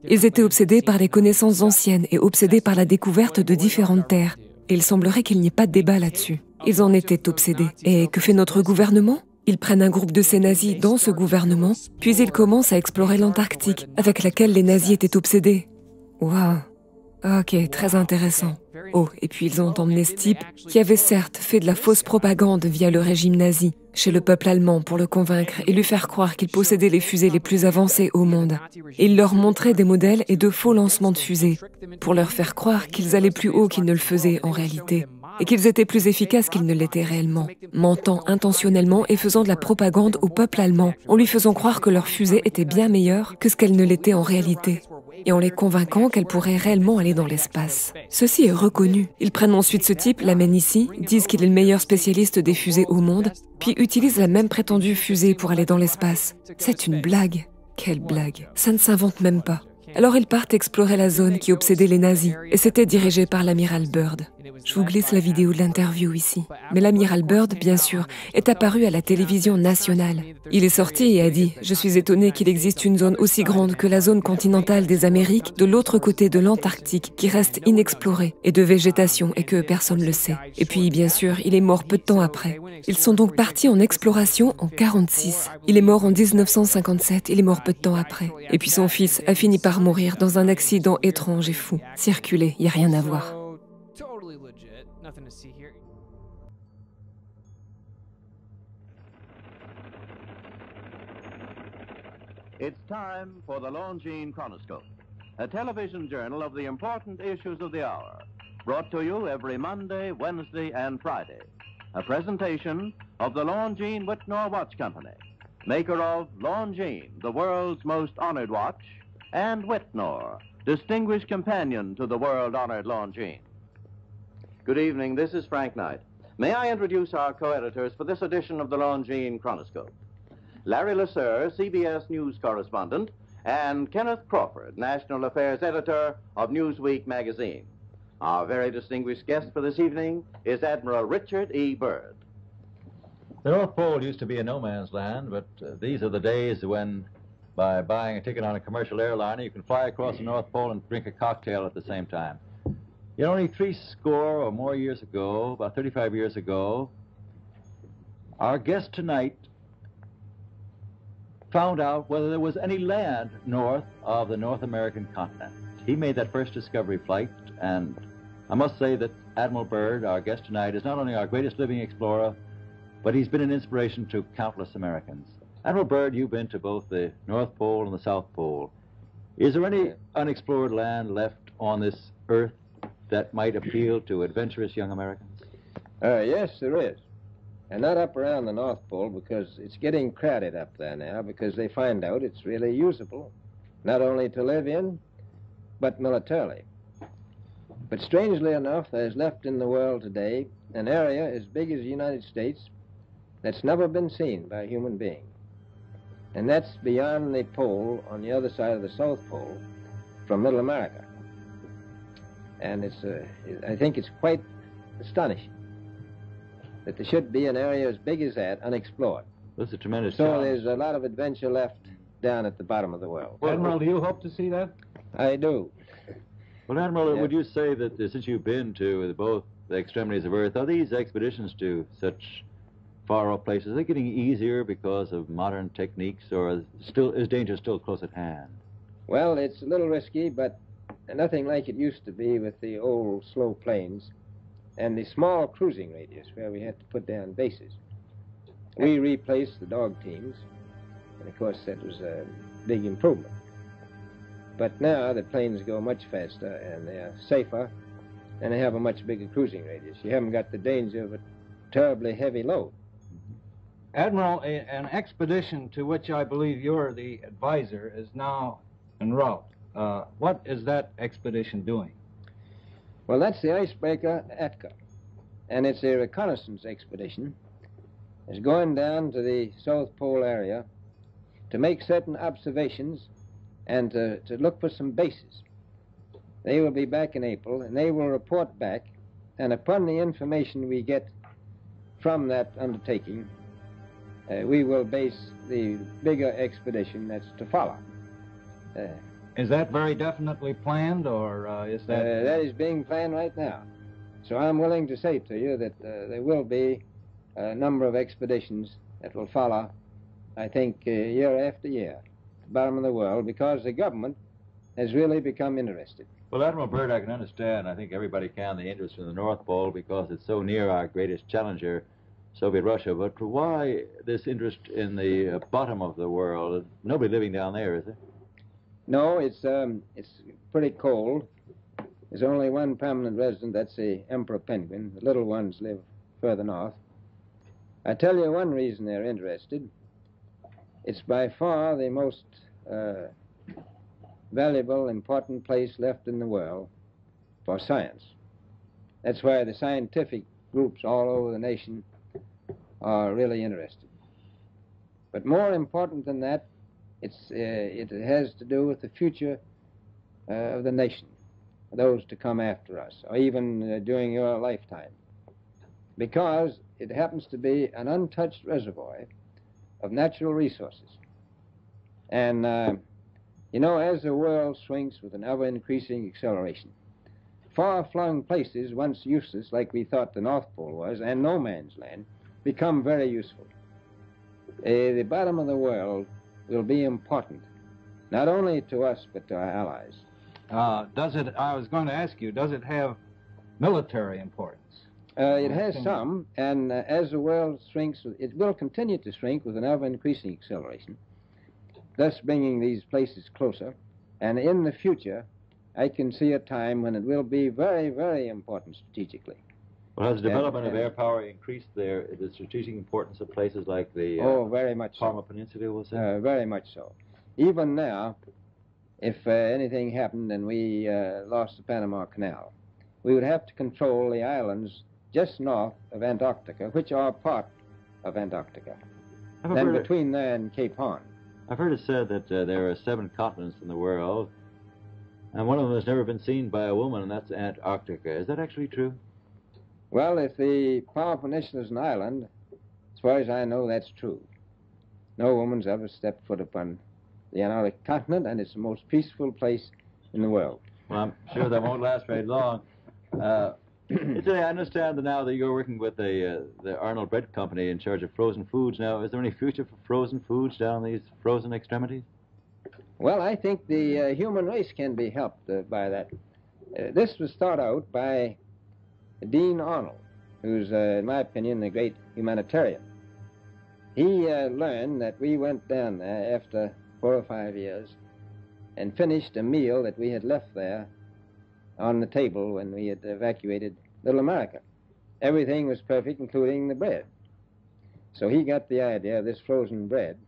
Ils étaient obsédés par les connaissances anciennes et obsédés par la découverte de différentes terres. Et il semblerait qu'il n'y ait pas de débat là-dessus. Ils en étaient obsédés. Et que fait notre gouvernement? Ils prennent un groupe de ces nazis dans ce gouvernement, puis ils commencent à explorer l'Antarctique, avec laquelle les nazis étaient obsédés. Waouh! Ok, très intéressant. Oh, et puis ils ont emmené ce type qui avait certes fait de la fausse propagande via le régime nazi chez le peuple allemand pour le convaincre et lui faire croire qu'il possédait les fusées les plus avancées au monde. Et il leur montrait des modèles et de faux lancements de fusées pour leur faire croire qu'ils allaient plus haut qu'ils ne le faisaient en réalité et qu'ils étaient plus efficaces qu'ils ne l'étaient réellement, mentant intentionnellement et faisant de la propagande au peuple allemand en lui faisant croire que leurs fusées étaient bien meilleures que ce qu'elles ne l'étaient en réalité, et en les convainquant qu'elles pourraient réellement aller dans l'espace. Ceci est reconnu. Ils prennent ensuite ce type, l'amènent ici, disent qu'il est le meilleur spécialiste des fusées au monde, puis utilisent la même prétendue fusée pour aller dans l'espace. C'est une blague. Quelle blague. Ça ne s'invente même pas. Alors ils partent explorer la zone qui obsédait les nazis, et c'était dirigé par l'amiral Byrd. Je vous glisse la vidéo de l'interview ici. Mais l'amiral Byrd, bien sûr, est apparu à la télévision nationale. Il est sorti et a dit « Je suis étonné qu'il existe une zone aussi grande que la zone continentale des Amériques de l'autre côté de l'Antarctique qui reste inexplorée et de végétation et que personne ne le sait. » Et puis, bien sûr, il est mort peu de temps après. Ils sont donc partis en exploration en 1946. Il est mort en 1957, il est mort peu de temps après. Et puis son fils a fini par mourir dans un accident étrange et fou. Circuler, il n'y a rien à voir. It's time for the Longines Chronoscope, a television journal of the important issues of the hour, brought to you every Monday, Wednesday, and Friday. A presentation of the Longines Wittnauer Watch Company, maker of Longines, the world's most honored watch, and Wittnauer, distinguished companion to the world-honored Longines. Good evening, this is Frank Knight. May I introduce our co-editors for this edition of the Longines Chronoscope? Larry Lasser, CBS News correspondent, and Kenneth Crawford, National Affairs Editor of Newsweek magazine. Our very distinguished guest for this evening is Admiral Richard E. Byrd. The North Pole used to be a no man's land, but these are the days when, by buying a ticket on a commercial airliner, you can fly across the North Pole and drink a cocktail at the same time. Yet only 30 or more years ago, about 35 years ago, our guest tonight found out whether there was any land north of the North American continent. He made that first discovery flight, and I must say that Admiral Byrd, our guest tonight, is not only our greatest living explorer, but he's been an inspiration to countless Americans. Admiral Byrd, you've been to both the North Pole and the South Pole. Is there any unexplored land left on this earth that might appeal to adventurous young Americans? Yes, there is. And not up around the North Pole, because it's getting crowded up there now, because they find out it's really usable, not only to live in, but militarily. But strangely enough, there's left in the world today an area as big as the United States that's never been seen by a human being. And that's beyond the pole on the other side of the South Pole from Middle America. And I think it's quite astonishing that there should be an area as big as that unexplored. That's a tremendous So challenge. there's a lot of adventure left down at the bottom of the world. Admiral, do you hope to see that? I do. Well, Admiral, Yeah. would you say that since you've been to both the extremities of Earth, are these expeditions to such far-off places, are they getting easier because of modern techniques, or is danger still close at hand? Well, it's a little risky, but nothing like it used to be with the old slow planes and the small cruising radius where we had to put down bases. We replaced the dog teams, and of course that was a big improvement. But now the planes go much faster and they're safer, and they have a much bigger cruising radius. You haven't got the danger of a terribly heavy load. Admiral, an expedition to which I believe you're the advisor is now en route. What is that expedition doing? Well, that's the icebreaker Atka, and it's a reconnaissance expedition. It's going down to the South Pole area to make certain observations and to look for some bases. They will be back in April, and they will report back, and upon the information we get from that undertaking, we will base the bigger expedition that's to follow. Is that very definitely planned, or is that... That is being planned right now. So I'm willing to say to you that there will be a number of expeditions that will follow, I think, year after year, to the bottom of the world, because the government has really become interested. Well, Admiral Byrd, I can understand, I think everybody can, the interest in the North Pole because it's so near our greatest challenger, Soviet Russia. But why this interest in the bottom of the world? Nobody living down there, is there? No, it's pretty cold. There's only one permanent resident, that's the emperor penguin. The little ones live further north. I tell you one reason they're interested. It's by far the most valuable, important place left in the world for science. That's why the scientific groups all over the nation are really interested. But more important than that, it has to do with the future of the nation, those to come after us, or even during your lifetime, because it happens to be an untouched reservoir of natural resources. And, you know, as the world shrinks with an ever-increasing acceleration, far-flung places, once useless, like we thought the North Pole was, and no man's land, become very useful. The bottom of the world will be important, not only to us, but to our allies. I was going to ask you, does it have military importance? It has some, and as the world shrinks, it will continue to shrink with an ever-increasing acceleration, thus bringing these places closer. And in the future, I can see a time when it will be very, very important strategically. Well, has the development of air power increased the strategic importance of places like the very much Parma Peninsula, was it? Very much so. Even now, if anything happened and we lost the Panama Canal, we would have to control the islands just north of Antarctica, which are part of Antarctica. Then between there and Cape Horn. I've heard it said that there are 7 continents in the world, and one of them has never been seen by a woman, and that's Antarctica. Is that actually true? Well, if the Power Peninsula is an island, as far as I know, that's true. No woman's ever stepped foot upon the Antarctic continent, and it's the most peaceful place in the world. Well, I'm sure that won't last very long. Italy, I understand that now that you're working with the Arnold Bread Company in charge of frozen foods. Now, is there any future for frozen foods down these frozen extremities? Well, I think the human race can be helped by that. This was thought out by Dean Arnold, who's, in my opinion, a great humanitarian. He learned that we went down there after 4 or 5 years and finished a meal that we had left there on the table when we had evacuated Little America. Everything was perfect, including the bread. So he got the idea of this frozen bread,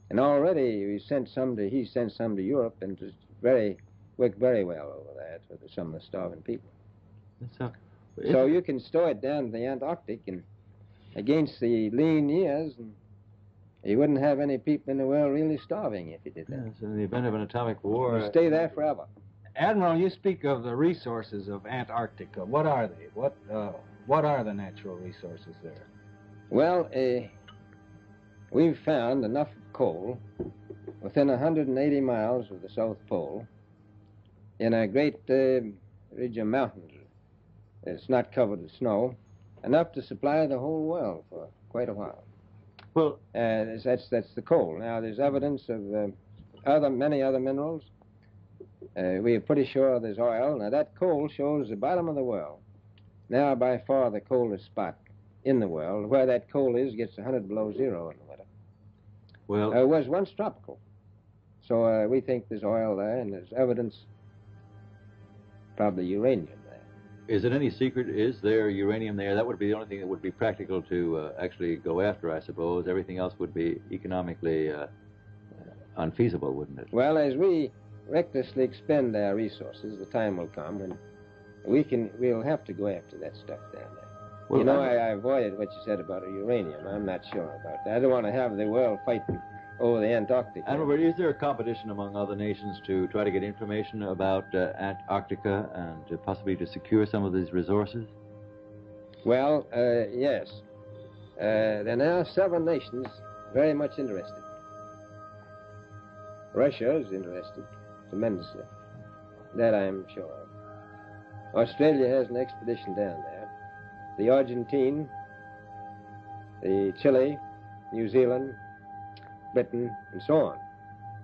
and already he sent some to Europe, and it worked very well over there for some of the starving people. So you can store it down in the Antarctic, and against the lean years, and you wouldn't have any people in the world really starving if you did that. Yes, in the event of an atomic war. You'd stay there forever. Admiral, you speak of the resources of Antarctica. What are they? What are the natural resources there? Well, we've found enough coal within 180 miles of the South Pole in a great ridge of mountains. It's not covered with snow, enough to supply the whole world for quite a while. Well, that's the coal. Now, there's evidence of many other minerals. We are pretty sure there's oil. Now, that coal shows the bottom of the world. Now, by far, the coldest spot in the world. Where that coal is gets 100 below zero in the winter. Well, it was once tropical. So we think there's oil there, and there's evidence, probably uranium there. Is it any secret? Is there uranium there? That would be the only thing that would be practical to actually go after, I suppose. Everything else would be economically unfeasible, wouldn't it? Well, as we recklessly expend our resources, the time will come when we'll have to go after that stuff down there. Well, you know, I avoided what you said about uranium. I'm not sure about that. I don't want to have the world fighting over the Antarctic. Admiral, is there a competition among other nations to try to get information about Antarctica and possibly to secure some of these resources? Well, yes. There are now 7 nations very much interested. Russia is interested tremendously. That I'm sure of. Australia has an expedition down there. The Argentine, the Chile, New Zealand, Britain, and so on.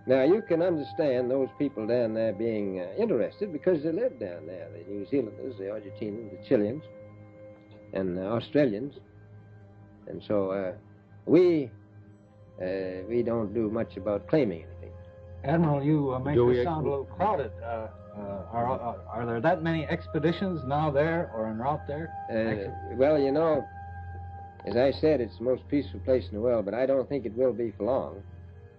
Now, you can understand those people down there being interested because they live down there. The New Zealanders, the Argentinians, the Chileans, and the Australians. And so we don't do much about claiming anything. Admiral, you make us sound a little crowded. Are there that many expeditions now there or en route there? Well, you know, as I said, it's the most peaceful place in the world, but I don't think it will be for long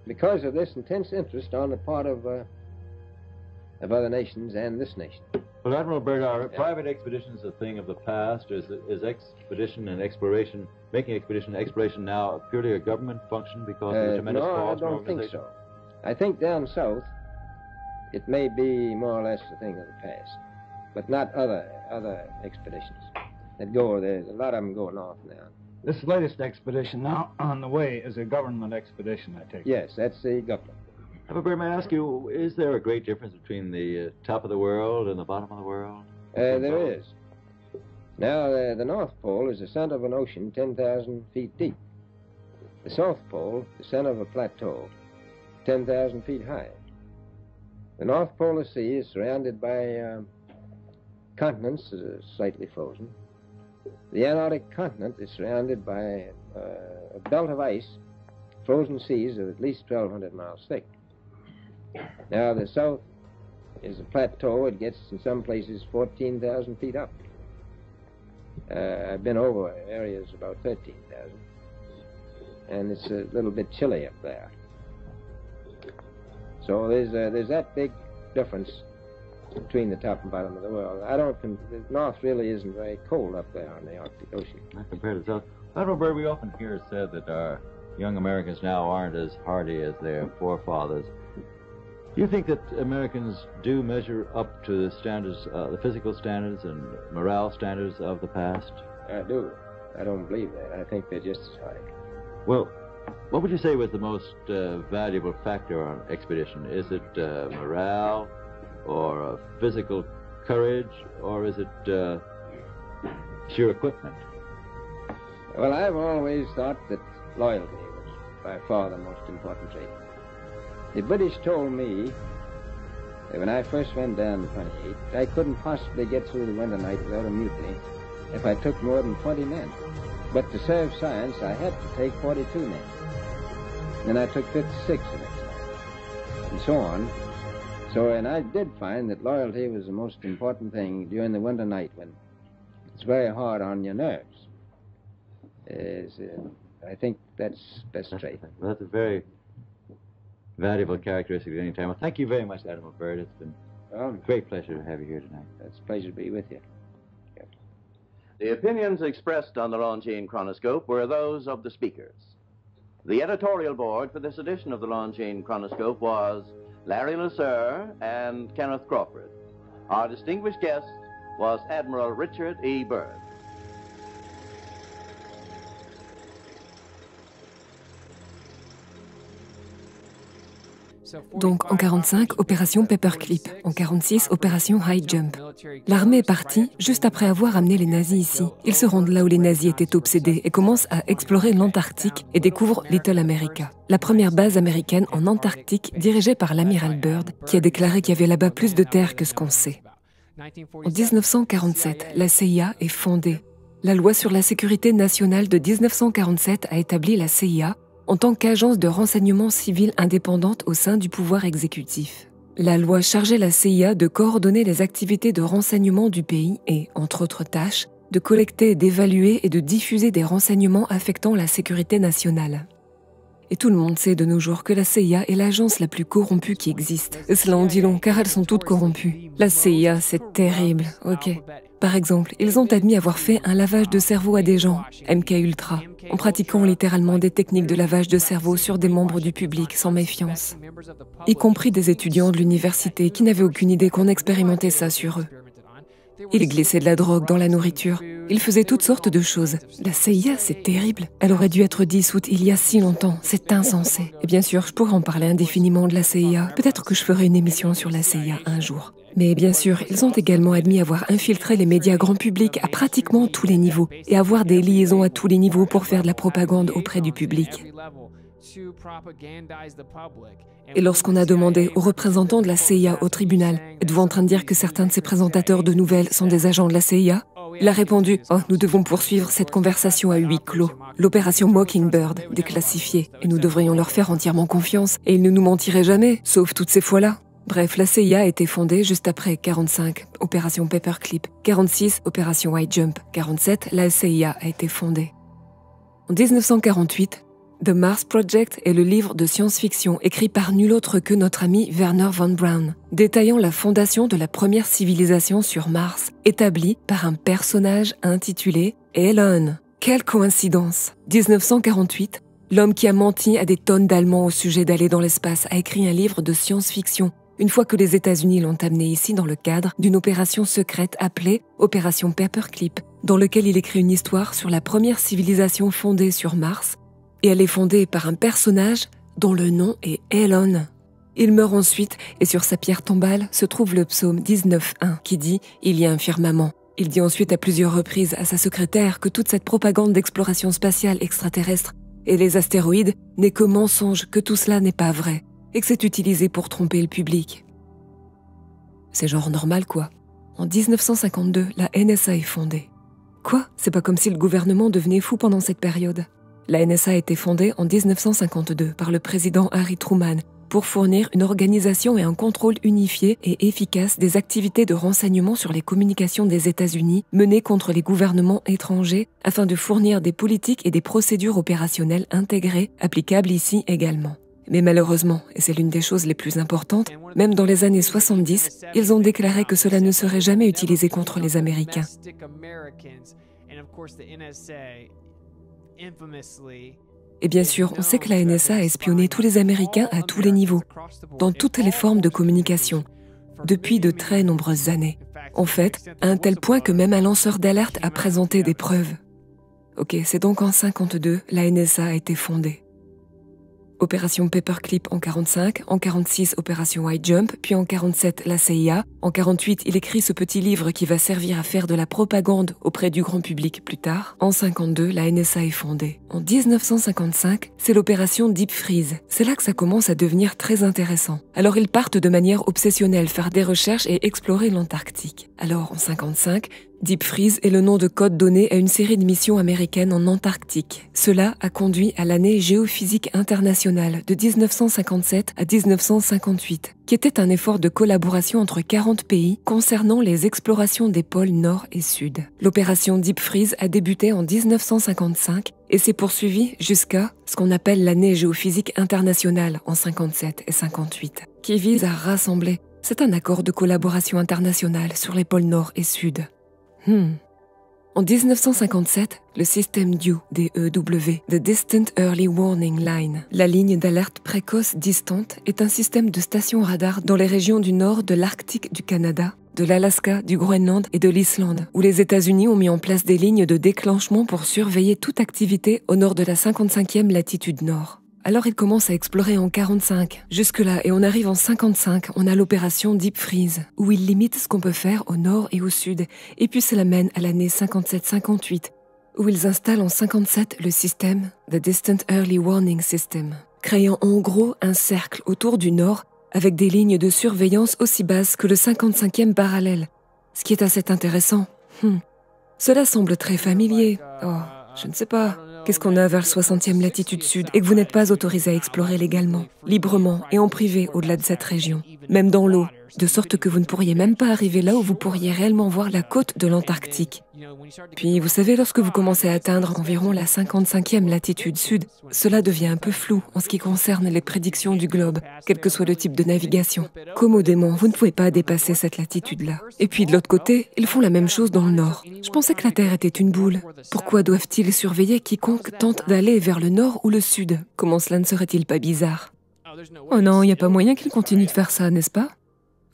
because of this intense interest on the part of other nations and this nation. Well, Admiral Byrd, are private expeditions a thing of the past? Is expedition and exploration, making expedition and exploration now purely a government function because of the tremendous cost? No, I don't think so. I think down south, it may be more or less a thing of the past, but not other expeditions that go there. A lot of them go north now. This latest expedition now on the way is a government expedition, I take it. Yes, that's the government. Admiral Byrd, may I ask you, is there a great difference between the top of the world and the bottom of the world? There is. Now, the North Pole is the center of an ocean 10,000 feet deep. The South Pole, the center of a plateau, 10,000 feet high. The North Polar Sea is surrounded by continents slightly frozen. The Antarctic continent is surrounded by a belt of ice, frozen seas of at least 1,200 miles thick. Now, the south is a plateau. It gets, in some places, 14,000 feet up. I've been over areas about 13,000. And it's a little bit chilly up there. So there's that big difference between the top and bottom of the world. The north really isn't very cold up there on the Arctic Ocean. Not compared to the south. Admiral Byrd, we often hear it said that our young Americans now aren't as hardy as their forefathers. Do you think that Americans do measure up to the standards, the physical standards and morale standards of the past? I do. I don't believe that. I think they're just as high. Well, what would you say was the most valuable factor on expedition? Is it morale, or physical courage, or is it sheer equipment? Well, I've always thought that loyalty was by far the most important trait. The British told me that when I first went down the 28th, I couldn't possibly get through the winter night without a mutiny if I took more than 20 men. But to serve science, I had to take 42 men. Then I took 56 the next night, and so on. And I did find that loyalty was the most important thing during the winter night when it's very hard on your nerves. I think that's trait. Well, that's a very valuable characteristic at any time. Well, thank you very much, Admiral Byrd. It's been a great pleasure to have you here tonight. It's a pleasure to be with you. Yep. The opinions expressed on the Longines Chronoscope were those of the speakers. The editorial board for this edition of the Longines Chronoscope was Larry LeSueur and Kenneth Crawford. Our distinguished guest was Admiral Richard E. Byrd. Donc en 45, opération Paperclip. En 46, opération High Jump. L'armée est partie juste après avoir amené les nazis ici. Ils se rendent là où les nazis étaient obsédés et commencent à explorer l'Antarctique et découvrent Little America, la première base américaine en Antarctique dirigée par l'amiral Byrd, qui a déclaré qu'il y avait là-bas plus de terre que ce qu'on sait. En 1947, la CIA est fondée. La loi sur la sécurité nationale de 1947 a établi la CIA en tant qu'agence de renseignement civil indépendante au sein du pouvoir exécutif. La loi chargeait la CIA de coordonner les activités de renseignement du pays et, entre autres tâches, de collecter, d'évaluer et de diffuser des renseignements affectant la sécurité nationale. Et tout le monde sait de nos jours que la CIA est l'agence la plus corrompue qui existe. Et cela en dit long, car elles sont toutes corrompues. La CIA, c'est terrible, ok. Par exemple, ils ont admis avoir fait un lavage de cerveau à des gens, MK Ultra, en pratiquant littéralement des techniques de lavage de cerveau sur des membres du public sans méfiance, y compris des étudiants de l'université qui n'avaient aucune idée qu'on expérimentait ça sur eux. Ils glissaient de la drogue dans la nourriture. Ils faisaient toutes sortes de choses. La CIA, c'est terrible. Elle aurait dû être dissoute il y a si longtemps. C'est insensé. Et bien sûr, je pourrais en parler indéfiniment de la CIA. Peut-être que je ferai une émission sur la CIA un jour. Mais bien sûr, ils ont également admis avoir infiltré les médias grand public à pratiquement tous les niveaux et avoir des liaisons à tous les niveaux pour faire de la propagande auprès du public. Et lorsqu'on a demandé aux représentants de la CIA au tribunal « Êtes-vous en train de dire que certains de ces présentateurs de nouvelles sont des agents de la CIA ?» Il a répondu « Oh, nous devons poursuivre cette conversation à huis clos. L'opération Mockingbird, déclassifiée, et nous devrions leur faire entièrement confiance, et ils ne nous mentiraient jamais, sauf toutes ces fois-là. » Bref, la CIA a été fondée juste après 45, opération Paperclip, 46, opération High Jump, 47, la CIA a été fondée. En 1948, The Mars Project est le livre de science-fiction écrit par nul autre que notre ami Wernher von Braun, détaillant la fondation de la première civilisation sur Mars, établie par un personnage intitulé Elon. Quelle coïncidence! 1948, l'homme qui a menti à des tonnes d'Allemands au sujet d'aller dans l'espace a écrit un livre de science-fiction, une fois que les États-Unis l'ont amené ici dans le cadre d'une opération secrète appelée Opération Paperclip, dans lequel il écrit une histoire sur la première civilisation fondée sur Mars, et elle est fondée par un personnage dont le nom est Elon. Il meurt ensuite, et sur sa pierre tombale se trouve le psaume 19.1 qui dit « Il y a un firmament ». Il dit ensuite à plusieurs reprises à sa secrétaire que toute cette propagande d'exploration spatiale extraterrestre et les astéroïdes n'est que mensonge, que tout cela n'est pas vrai, et que c'est utilisé pour tromper le public. C'est genre normal quoi. En 1952, la NSA est fondée. Quoi? C'est pas comme si le gouvernement devenait fou pendant cette période. La NSA a été fondée en 1952 par le président Harry Truman pour fournir une organisation et un contrôle unifié et efficace des activités de renseignement sur les communications des États-Unis menées contre les gouvernements étrangers afin de fournir des politiques et des procédures opérationnelles intégrées, applicables ici également. Mais malheureusement, et c'est l'une des choses les plus importantes, même dans les années 70, ils ont déclaré que cela ne serait jamais utilisé contre les Américains. Et bien sûr, on sait que la NSA a espionné tous les Américains à tous les niveaux, dans toutes les formes de communication, depuis de très nombreuses années. En fait, à un tel point que même un lanceur d'alerte a présenté des preuves. Ok, c'est donc en 1952, la NSA a été fondée. Opération Paperclip en 1945, en 1946, Opération White Jump, puis en 1947, la CIA. En 1948, il écrit ce petit livre qui va servir à faire de la propagande auprès du grand public plus tard. En 1952, la NSA est fondée. En 1955, c'est l'opération Deep Freeze. C'est là que ça commence à devenir très intéressant. Alors ils partent de manière obsessionnelle faire des recherches et explorer l'Antarctique. Alors en 1955, Deep Freeze est le nom de code donné à une série de missions américaines en Antarctique. Cela a conduit à l'année géophysique internationale de 1957 à 1958, qui était un effort de collaboration entre 40 pays concernant les explorations des pôles Nord et Sud. L'opération Deep Freeze a débuté en 1955 et s'est poursuivie jusqu'à ce qu'on appelle l'année géophysique internationale en 57 et 58, qui vise à rassembler. C'est un accord de collaboration internationale sur les pôles Nord et Sud. En 1957, le système DEW, D-E-W, The Distant Early Warning Line, la ligne d'alerte précoce distante, est un système de stations radar dans les régions du nord de l'Arctique du Canada, de l'Alaska, du Groenland et de l'Islande, où les États-Unis ont mis en place des lignes de déclenchement pour surveiller toute activité au nord de la 55e latitude nord. Alors il commence à explorer en 45, jusque-là, et on arrive en 55, on a l'opération Deep Freeze, où il limite ce qu'on peut faire au nord et au sud, et puis cela mène à l'année 57-58, où ils installent en 57 le système The Distant Early Warning System, créant en gros un cercle autour du nord avec des lignes de surveillance aussi basses que le 55e parallèle, ce qui est assez intéressant. Cela semble très familier. Oh, je ne sais pas. Qu'est-ce qu'on a vers le 60e latitude sud et que vous n'êtes pas autorisé à explorer légalement, librement et en privé au-delà de cette région, même dans l'eau, de sorte que vous ne pourriez même pas arriver là où vous pourriez réellement voir la côte de l'Antarctique. Puis, vous savez, lorsque vous commencez à atteindre environ la 55e latitude sud, cela devient un peu flou en ce qui concerne les prédictions du globe, quel que soit le type de navigation. Commodément, vous ne pouvez pas dépasser cette latitude-là. Et puis, de l'autre côté, ils font la même chose dans le nord. Je pensais que la Terre était une boule. Pourquoi doivent-ils surveiller quiconque tente d'aller vers le nord ou le sud? Comment cela ne serait-il pas bizarre? Oh non, il n'y a pas moyen qu'ils continuent de faire ça, n'est-ce pas?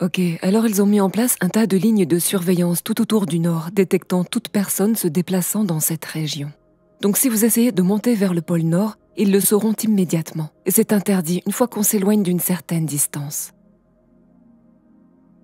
Ok, alors ils ont mis en place un tas de lignes de surveillance tout autour du nord, détectant toute personne se déplaçant dans cette région. Donc si vous essayez de monter vers le pôle nord, ils le sauront immédiatement. Et c'est interdit une fois qu'on s'éloigne d'une certaine distance.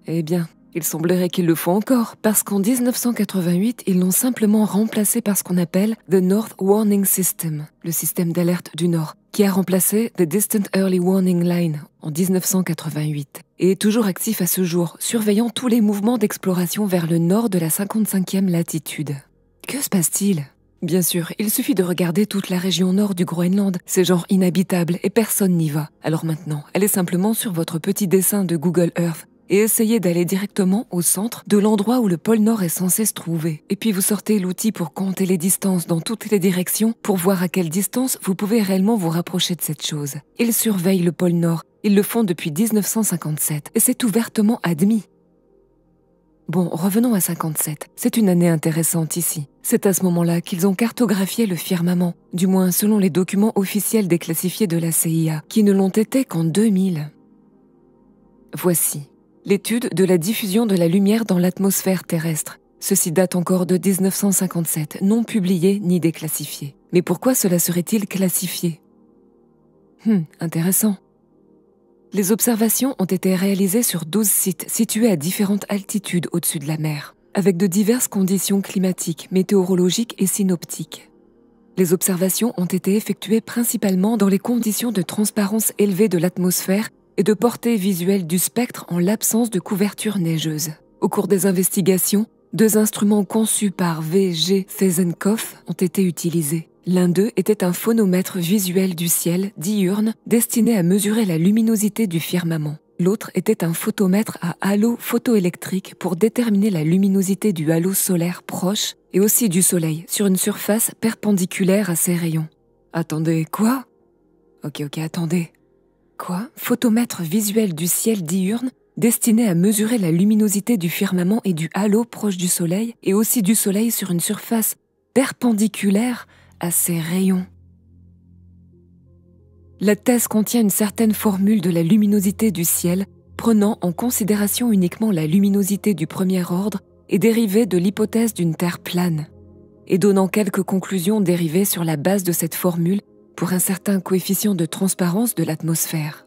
Eh bien, il semblerait qu'ils le font encore, parce qu'en 1988, ils l'ont simplement remplacé par ce qu'on appelle The North Warning System, le système d'alerte du Nord, qui a remplacé The Distant Early Warning Line en 1988, et est toujours actif à ce jour, surveillant tous les mouvements d'exploration vers le nord de la 55e latitude. Que se passe-t-il ? Bien sûr, il suffit de regarder toute la région nord du Groenland, c'est genre inhabitable et personne n'y va. Alors maintenant, allez simplement sur votre petit dessin de Google Earth et essayez d'aller directement au centre de l'endroit où le pôle Nord est censé se trouver. Et puis vous sortez l'outil pour compter les distances dans toutes les directions pour voir à quelle distance vous pouvez réellement vous rapprocher de cette chose. Ils surveillent le pôle Nord. Ils le font depuis 1957 et c'est ouvertement admis. Bon, revenons à 57. C'est une année intéressante ici. C'est à ce moment-là qu'ils ont cartographié le firmament, du moins selon les documents officiels déclassifiés de la CIA, qui ne l'ont été qu'en 2000. Voici l'étude de la diffusion de la lumière dans l'atmosphère terrestre. Ceci date encore de 1957, non publié ni déclassifié. Mais pourquoi cela serait-il classifié? Intéressant. Les observations ont été réalisées sur 12 sites situés à différentes altitudes au-dessus de la mer, avec de diverses conditions climatiques, météorologiques et synoptiques. Les observations ont été effectuées principalement dans les conditions de transparence élevée de l'atmosphère et de portée visuelle du spectre en l'absence de couverture neigeuse. Au cours des investigations, 2 instruments conçus par V.G. Fesenkopf ont été utilisés. L'un d'eux était un phonomètre visuel du ciel diurne destiné à mesurer la luminosité du firmament. L'autre était un photomètre à halo photoélectrique pour déterminer la luminosité du halo solaire proche et aussi du Soleil sur une surface perpendiculaire à ses rayons. Attendez, quoi? Ok, attendez. Quoi? Photomètre visuel du ciel diurne destiné à mesurer la luminosité du firmament et du halo proche du Soleil et aussi du Soleil sur une surface perpendiculaire à ses rayons. La thèse contient une certaine formule de la luminosité du ciel, prenant en considération uniquement la luminosité du premier ordre et dérivée de l'hypothèse d'une Terre plane, et donnant quelques conclusions dérivées sur la base de cette formule pour un certain coefficient de transparence de l'atmosphère.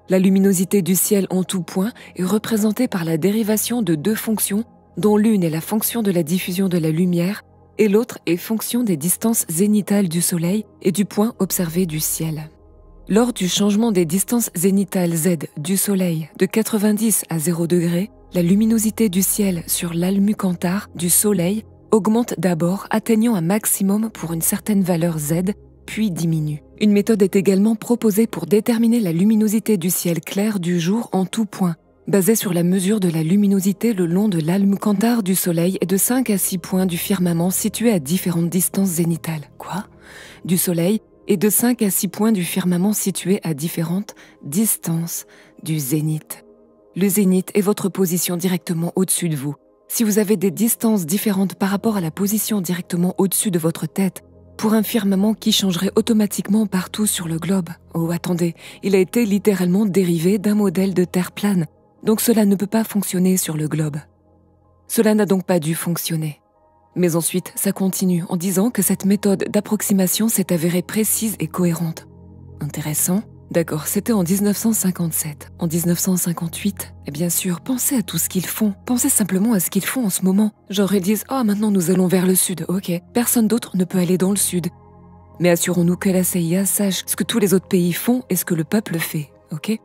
La luminosité du ciel en tout point est représentée par la dérivation de deux fonctions, dont l'une est la fonction de la diffusion de la lumière et l'autre est fonction des distances zénithales du Soleil et du point observé du ciel. Lors du changement des distances zénithales Z du Soleil de 90 à 0 degrés, la luminosité du ciel sur l'Almucantar du Soleil augmente d'abord, atteignant un maximum pour une certaine valeur Z, puis diminue. Une méthode est également proposée pour déterminer la luminosité du ciel clair du jour en tout point, basée sur la mesure de la luminosité le long de l'Almucantar du Soleil et de 5 à 6 points du firmament situés à différentes distances zénithales. Quoi ? Du Soleil et de 5 à 6 points du firmament situés à différentes distances du zénith. Le zénith est votre position directement au-dessus de vous. Si vous avez des distances différentes par rapport à la position directement au-dessus de votre tête, pour un firmament qui changerait automatiquement partout sur le globe. Oh, attendez, il a été littéralement dérivé d'un modèle de Terre plane, donc cela ne peut pas fonctionner sur le globe. Cela n'a donc pas dû fonctionner. Mais ensuite, ça continue en disant que cette méthode d'approximation s'est avérée précise et cohérente. Intéressant. D'accord, c'était en 1957. En 1958, et bien sûr, pensez à tout ce qu'ils font. Pensez simplement à ce qu'ils font en ce moment. Genre, ils disent « Ah, maintenant nous allons vers le sud. Ok, personne d'autre ne peut aller dans le sud. » Mais assurons-nous que la CIA sache ce que tous les autres pays font et ce que le peuple fait. Ok ?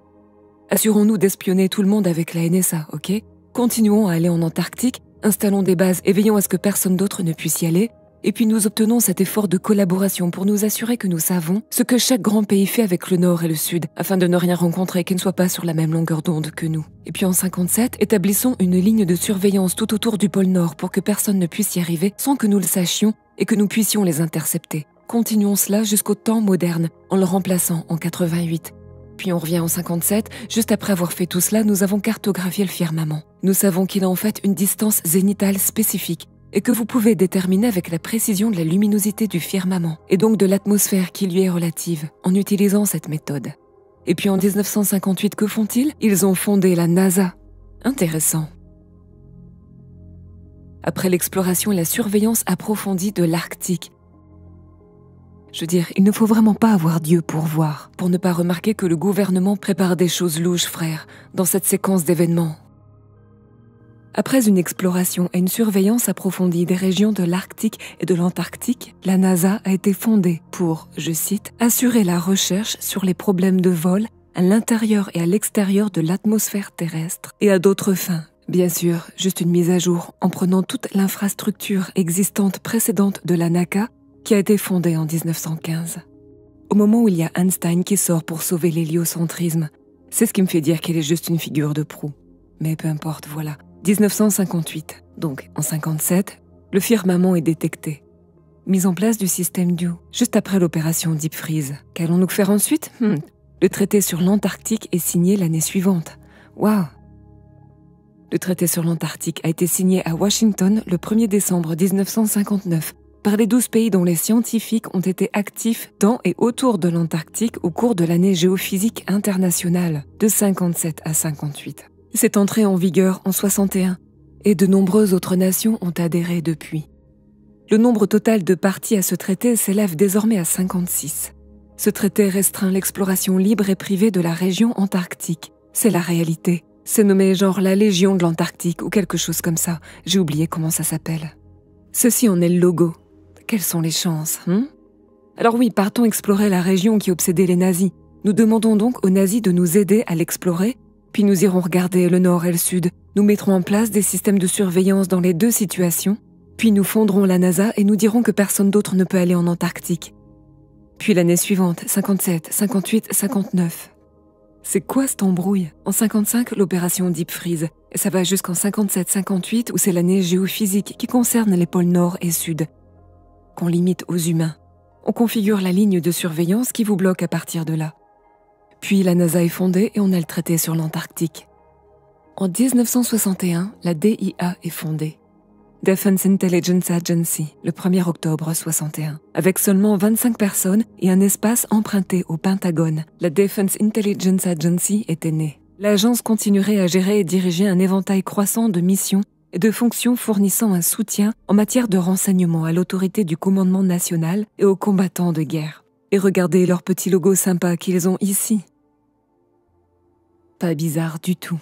Assurons-nous d'espionner tout le monde avec la NSA. Ok ? Continuons à aller en Antarctique, installons des bases et veillons à ce que personne d'autre ne puisse y aller. Et puis nous obtenons cet effort de collaboration pour nous assurer que nous savons ce que chaque grand pays fait avec le Nord et le Sud, afin de ne rien rencontrer qui ne soit pas sur la même longueur d'onde que nous. Et puis en 57, établissons une ligne de surveillance tout autour du pôle Nord pour que personne ne puisse y arriver sans que nous le sachions et que nous puissions les intercepter. Continuons cela jusqu'au temps moderne, en le remplaçant en 88. Puis on revient en 57, juste après avoir fait tout cela, nous avons cartographié le firmament. Nous savons qu'il a en fait une distance zénithale spécifique, et que vous pouvez déterminer avec la précision de la luminosité du firmament, et donc de l'atmosphère qui lui est relative, en utilisant cette méthode. Et puis en 1958, que font-ils ? Ils ont fondé la NASA. Intéressant. Après l'exploration et la surveillance approfondie de l'Arctique, je veux dire, il ne faut vraiment pas avoir Dieu pour voir, pour ne pas remarquer que le gouvernement prépare des choses louches, frère, dans cette séquence d'événements. Après une exploration et une surveillance approfondie des régions de l'Arctique et de l'Antarctique, la NASA a été fondée pour, je cite, « assurer la recherche sur les problèmes de vol à l'intérieur et à l'extérieur de l'atmosphère terrestre et à d'autres fins. » Bien sûr, juste une mise à jour en prenant toute l'infrastructure existante précédente de la NACA qui a été fondée en 1915. Au moment où il y a Einstein qui sort pour sauver l'héliocentrisme, c'est ce qui me fait dire qu'il est juste une figure de proue. Mais peu importe, voilà. 1958, donc en 57, le firmament est détecté. Mise en place du système DEW, juste après l'opération Deep Freeze. Qu'allons-nous faire ensuite ? Le traité sur l'Antarctique est signé l'année suivante. Waouh ! Le traité sur l'Antarctique a été signé à Washington le 1er décembre 1959 par les 12 pays dont les scientifiques ont été actifs dans et autour de l'Antarctique au cours de l'année géophysique internationale de 57 à 58. C'est entré en vigueur en 61 et de nombreuses autres nations ont adhéré depuis. Le nombre total de parties à ce traité s'élève désormais à 56. Ce traité restreint l'exploration libre et privée de la région antarctique. C'est la réalité. C'est nommé genre la Légion de l'Antarctique ou quelque chose comme ça. J'ai oublié comment ça s'appelle. Ceci en est le logo. Quelles sont les chances, Alors oui, partons explorer la région qui obsédait les nazis. Nous demandons donc aux nazis de nous aider à l'explorer. Puis nous irons regarder le nord et le sud. Nous mettrons en place des systèmes de surveillance dans les deux situations. Puis nous fonderons la NASA et nous dirons que personne d'autre ne peut aller en Antarctique. Puis l'année suivante, 57, 58, 59. C'est quoi cette embrouille ? En 55, l'opération Deep Freeze. Et ça va jusqu'en 57, 58 où c'est l'année géophysique qui concerne les pôles nord et sud. Qu'on limite aux humains. On configure la ligne de surveillance qui vous bloque à partir de là. Puis la NASA est fondée et on a le traité sur l'Antarctique. En 1961, la DIA est fondée. Defense Intelligence Agency, le 1er octobre 61. Avec seulement 25 personnes et un espace emprunté au Pentagone, la Defense Intelligence Agency était née. L'agence continuerait à gérer et diriger un éventail croissant de missions et de fonctions fournissant un soutien en matière de renseignement à l'autorité du commandement national et aux combattants de guerre. Et regardez leur petit logo sympa qu'ils ont ici. Pas bizarre du tout.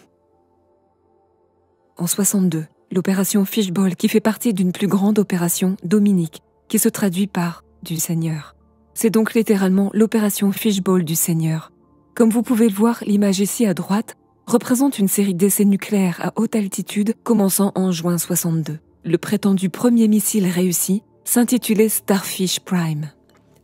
En 62, l'opération Fishbowl qui fait partie d'une plus grande opération Dominique, qui se traduit par « du Seigneur ». C'est donc littéralement l'opération Fishbowl du Seigneur. Comme vous pouvez le voir, l'image ici à droite représente une série d'essais nucléaires à haute altitude commençant en juin 62. Le prétendu premier missile réussi s'intitulait Starfish Prime.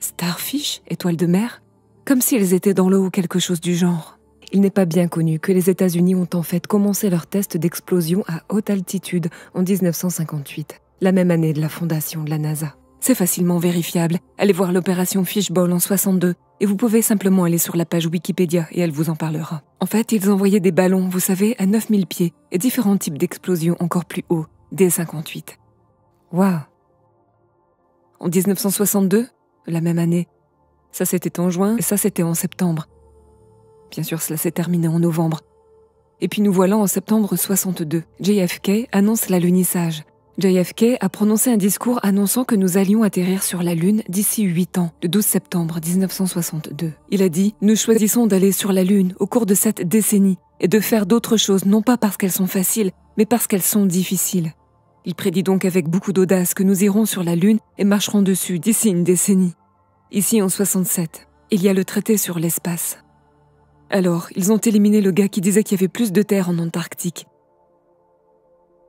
Starfish, étoile de mer? Comme s'ils étaient dans l'eau ou quelque chose du genre. Il n'est pas bien connu que les États-Unis ont en fait commencé leur test d'explosion à haute altitude en 1958, la même année de la fondation de la NASA. C'est facilement vérifiable. Allez voir l'opération Fishbowl en 62 et vous pouvez simplement aller sur la page Wikipédia et elle vous en parlera. En fait, ils envoyaient des ballons, vous savez, à 9000 pieds et différents types d'explosions encore plus hauts, dès 58. Waouh! En 1962, la même année, ça c'était en juin et ça c'était en septembre. Bien sûr, cela s'est terminé en novembre. Et puis nous voilà en septembre 62. JFK annonce l'alunissage. JFK a prononcé un discours annonçant que nous allions atterrir sur la Lune d'ici 8 ans, le 12 septembre 1962. Il a dit « Nous choisissons d'aller sur la Lune au cours de cette décennie et de faire d'autres choses, non pas parce qu'elles sont faciles, mais parce qu'elles sont difficiles. » Il prédit donc avec beaucoup d'audace que nous irons sur la Lune et marcherons dessus d'ici une décennie. Ici, en 67, il y a le traité sur l'espace. Alors, ils ont éliminé le gars qui disait qu'il y avait plus de terre en Antarctique.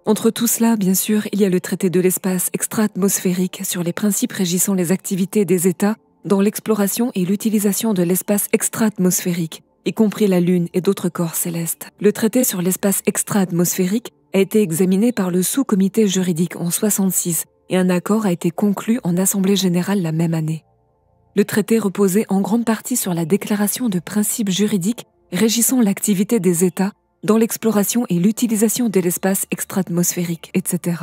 Entre tout cela, bien sûr, il y a le traité de l'espace extra-atmosphérique sur les principes régissant les activités des États dans l'exploration et l'utilisation de l'espace extra-atmosphérique, y compris la Lune et d'autres corps célestes. Le traité sur l'espace extra-atmosphérique a été examiné par le sous-comité juridique en 66 et un accord a été conclu en Assemblée générale la même année. Le traité reposait en grande partie sur la déclaration de principes juridiques régissant l'activité des États dans l'exploration et l'utilisation de l'espace extra-atmosphérique, etc.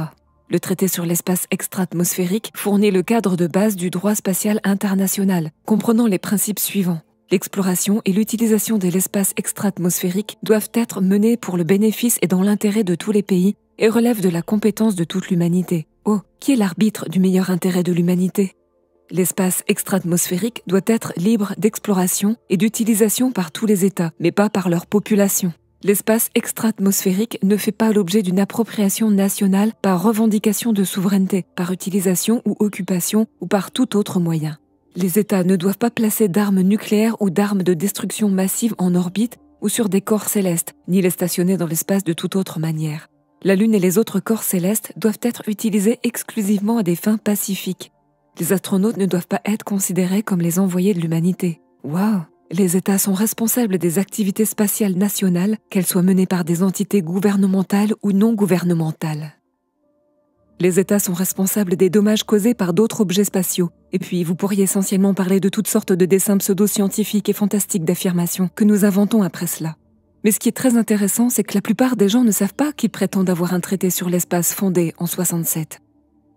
Le traité sur l'espace extra-atmosphérique fournit le cadre de base du droit spatial international, comprenant les principes suivants. L'exploration et l'utilisation de l'espace extra-atmosphérique doivent être menées pour le bénéfice et dans l'intérêt de tous les pays et relèvent de la compétence de toute l'humanité. Oh, qui est l'arbitre du meilleur intérêt de l'humanité ? L'espace extra-atmosphérique doit être libre d'exploration et d'utilisation par tous les États, mais pas par leur population. L'espace extra-atmosphérique ne fait pas l'objet d'une appropriation nationale par revendication de souveraineté, par utilisation ou occupation ou par tout autre moyen. Les États ne doivent pas placer d'armes nucléaires ou d'armes de destruction massive en orbite ou sur des corps célestes, ni les stationner dans l'espace de toute autre manière. La Lune et les autres corps célestes doivent être utilisés exclusivement à des fins pacifiques. Les astronautes ne doivent pas être considérés comme les envoyés de l'humanité. Waouh! Les États sont responsables des activités spatiales nationales, qu'elles soient menées par des entités gouvernementales ou non gouvernementales. Les États sont responsables des dommages causés par d'autres objets spatiaux. Et puis, vous pourriez essentiellement parler de toutes sortes de dessins pseudo-scientifiques et fantastiques d'affirmations que nous inventons après cela. Mais ce qui est très intéressant, c'est que la plupart des gens ne savent pas qu'ils prétendent avoir un traité sur l'espace fondé en 67.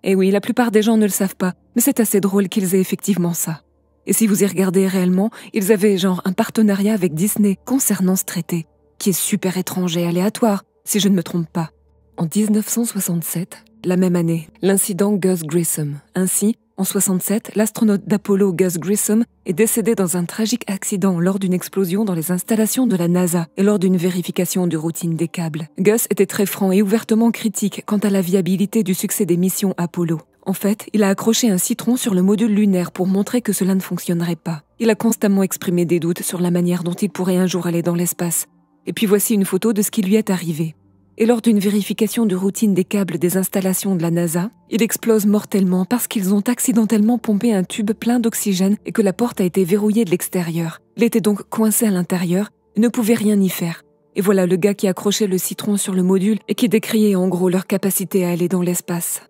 Et oui, la plupart des gens ne le savent pas, mais c'est assez drôle qu'ils aient effectivement ça. Et si vous y regardez réellement, ils avaient genre un partenariat avec Disney concernant ce traité, qui est super étrange et aléatoire, si je ne me trompe pas. En 1967, la même année, l'incident Gus Grissom. Ainsi, en 67, l'astronaute d'Apollo Gus Grissom est décédé dans un tragique accident lors d'une explosion dans les installations de la NASA et lors d'une vérification de routine des câbles. Gus était très franc et ouvertement critique quant à la viabilité du succès des missions Apollo. En fait, il a accroché un citron sur le module lunaire pour montrer que cela ne fonctionnerait pas. Il a constamment exprimé des doutes sur la manière dont il pourrait un jour aller dans l'espace. Et puis voici une photo de ce qui lui est arrivé. Et lors d'une vérification de routine des câbles des installations de la NASA, il explose mortellement parce qu'ils ont accidentellement pompé un tube plein d'oxygène et que la porte a été verrouillée de l'extérieur. Il était donc coincé à l'intérieur et ne pouvait rien y faire. Et voilà le gars qui accrochait le citron sur le module et qui décriait en gros leur capacité à aller dans l'espace.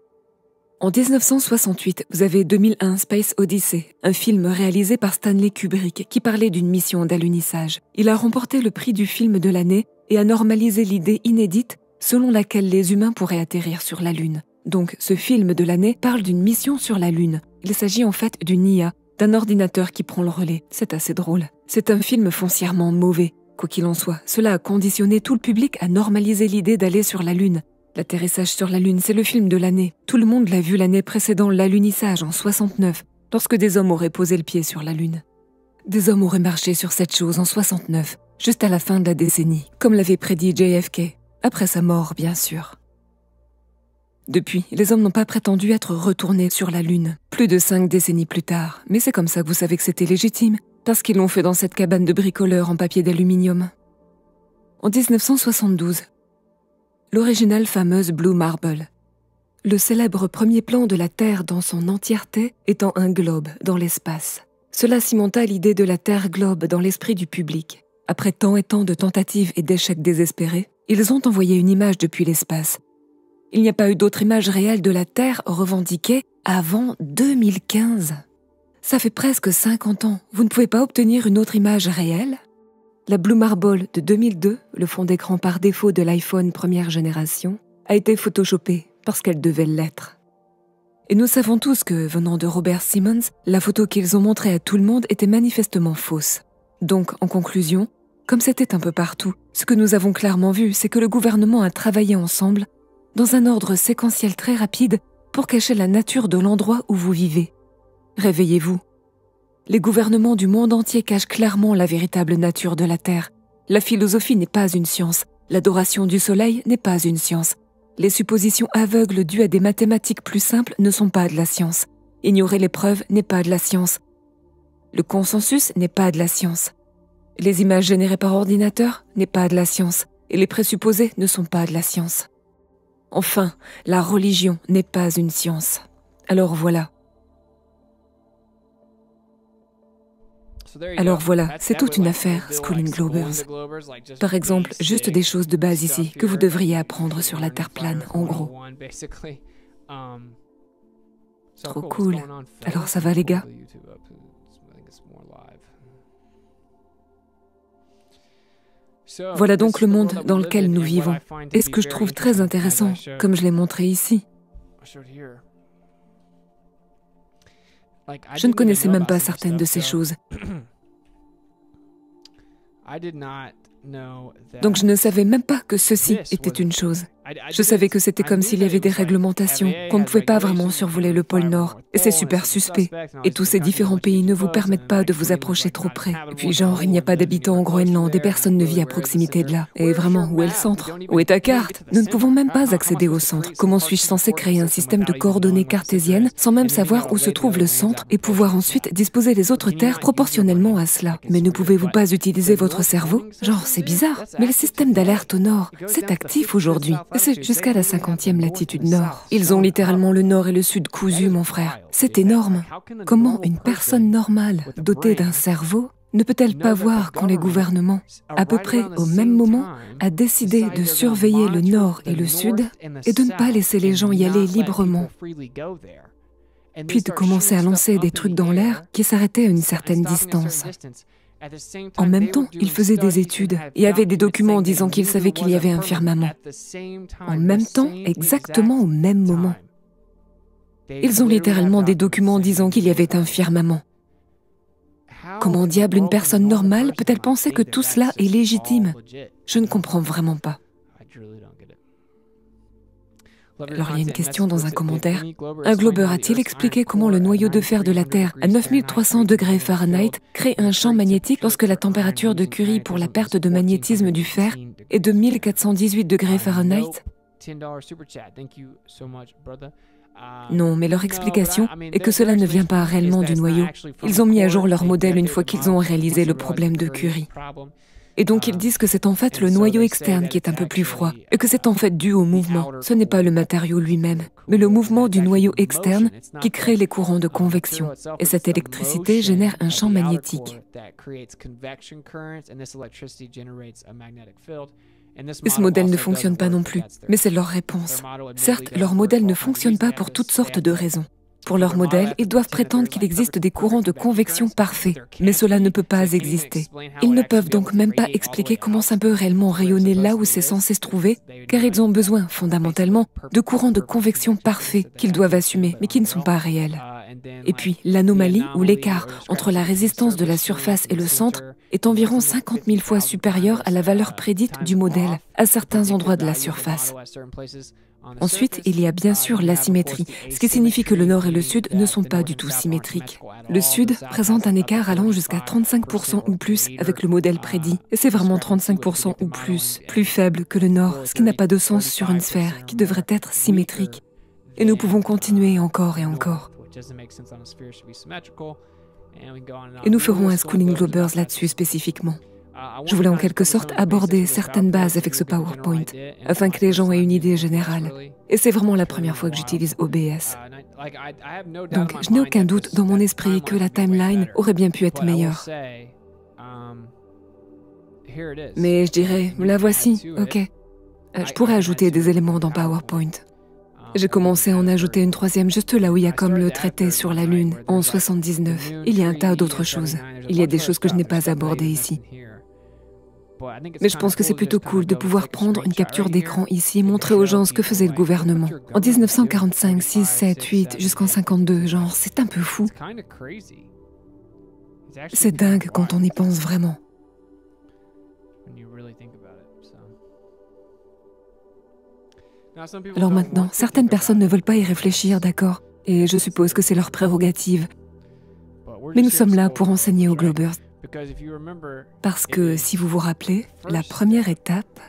En 1968, vous avez 2001 Space Odyssey, un film réalisé par Stanley Kubrick qui parlait d'une mission d'alunissage. Il a remporté le prix du film de l'année et a normalisé l'idée inédite selon laquelle les humains pourraient atterrir sur la Lune. Donc, ce film de l'année parle d'une mission sur la Lune. Il s'agit en fait d'une IA, d'un ordinateur qui prend le relais. C'est assez drôle. C'est un film foncièrement mauvais. Quoi qu'il en soit, cela a conditionné tout le public à normaliser l'idée d'aller sur la Lune. L'atterrissage sur la Lune, c'est le film de l'année. Tout le monde l'a vu l'année précédant l'alunissage en 69, lorsque des hommes auraient posé le pied sur la Lune. Des hommes auraient marché sur cette chose en 69, juste à la fin de la décennie, comme l'avait prédit JFK, après sa mort, bien sûr. Depuis, les hommes n'ont pas prétendu être retournés sur la Lune, plus de 5 décennies plus tard, mais c'est comme ça que vous savez que c'était légitime, parce qu'ils l'ont fait dans cette cabane de bricoleurs en papier d'aluminium. En 1972, l'originale fameuse Blue Marble, le célèbre premier plan de la Terre dans son entièreté étant un globe dans l'espace. Cela cimenta l'idée de la Terre globe dans l'esprit du public. Après tant et tant de tentatives et d'échecs désespérés, ils ont envoyé une image depuis l'espace. Il n'y a pas eu d'autre image réelle de la Terre revendiquée avant 2015. Ça fait presque 50 ans. Vous ne pouvez pas obtenir une autre image réelle ? La Blue Marble de 2002, le fond d'écran par défaut de l'iPhone première génération, a été photoshopée parce qu'elle devait l'être. Et nous savons tous que, venant de Robert Simmons, la photo qu'ils ont montrée à tout le monde était manifestement fausse. Donc, en conclusion, comme c'était un peu partout, ce que nous avons clairement vu, c'est que le gouvernement a travaillé ensemble dans un ordre séquentiel très rapide pour cacher la nature de l'endroit où vous vivez. Réveillez-vous. Les gouvernements du monde entier cachent clairement la véritable nature de la Terre. La philosophie n'est pas une science, l'adoration du soleil n'est pas une science. Les suppositions aveugles dues à des mathématiques plus simples ne sont pas de la science. Ignorer les preuves n'est pas de la science. Le consensus n'est pas de la science. Les images générées par ordinateur n'est pas de la science. Et les présupposés ne sont pas de la science. Enfin, la religion n'est pas une science. Alors voilà. Alors voilà, c'est toute une affaire, Schooling Globers. Par exemple, juste des choses de base ici, que vous devriez apprendre sur la Terre plane, en gros. Trop cool. Alors ça va les gars ? Voilà donc le monde dans lequel nous vivons. Et ce que je trouve très intéressant, comme je l'ai montré ici. Je ne connaissais même pas certaines de ces choses. Donc je ne savais même pas que ceci était une chose. Je savais que c'était comme s'il y avait des réglementations, qu'on ne pouvait pas vraiment survoler le pôle Nord. Et c'est super suspect. Et tous ces différents pays ne vous permettent pas de vous approcher trop près. Et puis genre, il n'y a pas d'habitants au Groenland et personne ne vit à proximité de là. Et vraiment, où est le centre ? Où est ta carte ? Nous ne pouvons même pas accéder au centre. Comment suis-je censé créer un système de coordonnées cartésiennes sans même savoir où se trouve le centre et pouvoir ensuite disposer les autres terres proportionnellement à cela ? Mais ne pouvez-vous pas utiliser votre cerveau ? Genre, c'est bizarre. Mais le système d'alerte au nord, c'est actif aujourd'hui. C'est jusqu'à la 50e latitude nord. Ils ont littéralement le nord et le sud cousus, mon frère. C'est énorme. Comment une personne normale, dotée d'un cerveau, ne peut-elle pas voir quand les gouvernements, à peu près au même moment, a décidé de surveiller le nord et le sud et de ne pas laisser les gens y aller librement, puis de commencer à lancer des trucs dans l'air qui s'arrêtaient à une certaine distance. En même temps, ils faisaient des études et avaient des documents disant qu'ils savaient qu'il y avait un firmament. En même temps, exactement au même moment. Ils ont littéralement des documents disant qu'il y avait un firmament. Comment diable une personne normale peut-elle penser que tout cela est légitime ? Je ne comprends vraiment pas. Alors il y a une question dans un commentaire. Un globeur a-t-il expliqué comment le noyau de fer de la Terre à 9300 degrés Fahrenheit crée un champ magnétique lorsque la température de Curie pour la perte de magnétisme du fer est de 1418 degrés Fahrenheit ? Non, mais leur explication est que cela ne vient pas réellement du noyau. Ils ont mis à jour leur modèle une fois qu'ils ont réalisé le problème de Curie. Et donc ils disent que c'est en fait le noyau externe qui est un peu plus froid, et que c'est en fait dû au mouvement. Ce n'est pas le matériau lui-même, mais le mouvement du noyau externe qui crée les courants de convection. Et cette électricité génère un champ magnétique. Et ce modèle ne fonctionne pas non plus, mais c'est leur réponse. Certes, leur modèle ne fonctionne pas pour toutes sortes de raisons. Pour leur modèle, ils doivent prétendre qu'il existe des courants de convection parfaits, mais cela ne peut pas exister. Ils ne peuvent donc même pas expliquer comment ça peut réellement rayonner là où c'est censé se trouver, car ils ont besoin, fondamentalement, de courants de convection parfaits qu'ils doivent assumer, mais qui ne sont pas réels. Et puis, l'anomalie ou l'écart entre la résistance de la surface et le centre est environ 50 000 fois supérieur à la valeur prédite du modèle à certains endroits de la surface. Ensuite, il y a bien sûr l'asymétrie, ce qui signifie que le nord et le sud ne sont pas du tout symétriques. Le sud présente un écart allant jusqu'à 35% ou plus avec le modèle prédit, et c'est vraiment 35% ou plus faible que le nord, ce qui n'a pas de sens sur une sphère qui devrait être symétrique. Et nous pouvons continuer encore et encore. Et nous ferons un Schooling Globers là-dessus spécifiquement. Je voulais en quelque sorte aborder certaines bases avec ce PowerPoint, afin que les gens aient une idée générale. Et c'est vraiment la première fois que j'utilise OBS. Donc, je n'ai aucun doute dans mon esprit que la timeline aurait bien pu être meilleure. Mais je dirais, la voici, ok. Je pourrais ajouter des éléments dans PowerPoint. J'ai commencé à en ajouter une troisième juste là où il y a comme le traité sur la Lune, en 79. Il y a un tas d'autres choses. Il y a des choses que je n'ai pas abordées ici. Mais je pense que c'est plutôt cool de pouvoir prendre une capture d'écran ici et montrer aux gens ce que faisait le gouvernement. En 1945, 6, 7, 8, jusqu'en 52, genre, c'est un peu fou. C'est dingue quand on y pense vraiment. Alors maintenant, certaines personnes ne veulent pas y réfléchir, d'accord? Et je suppose que c'est leur prérogative. Mais nous sommes là pour enseigner aux Globers. Parce que, si vous vous rappelez, la première étape,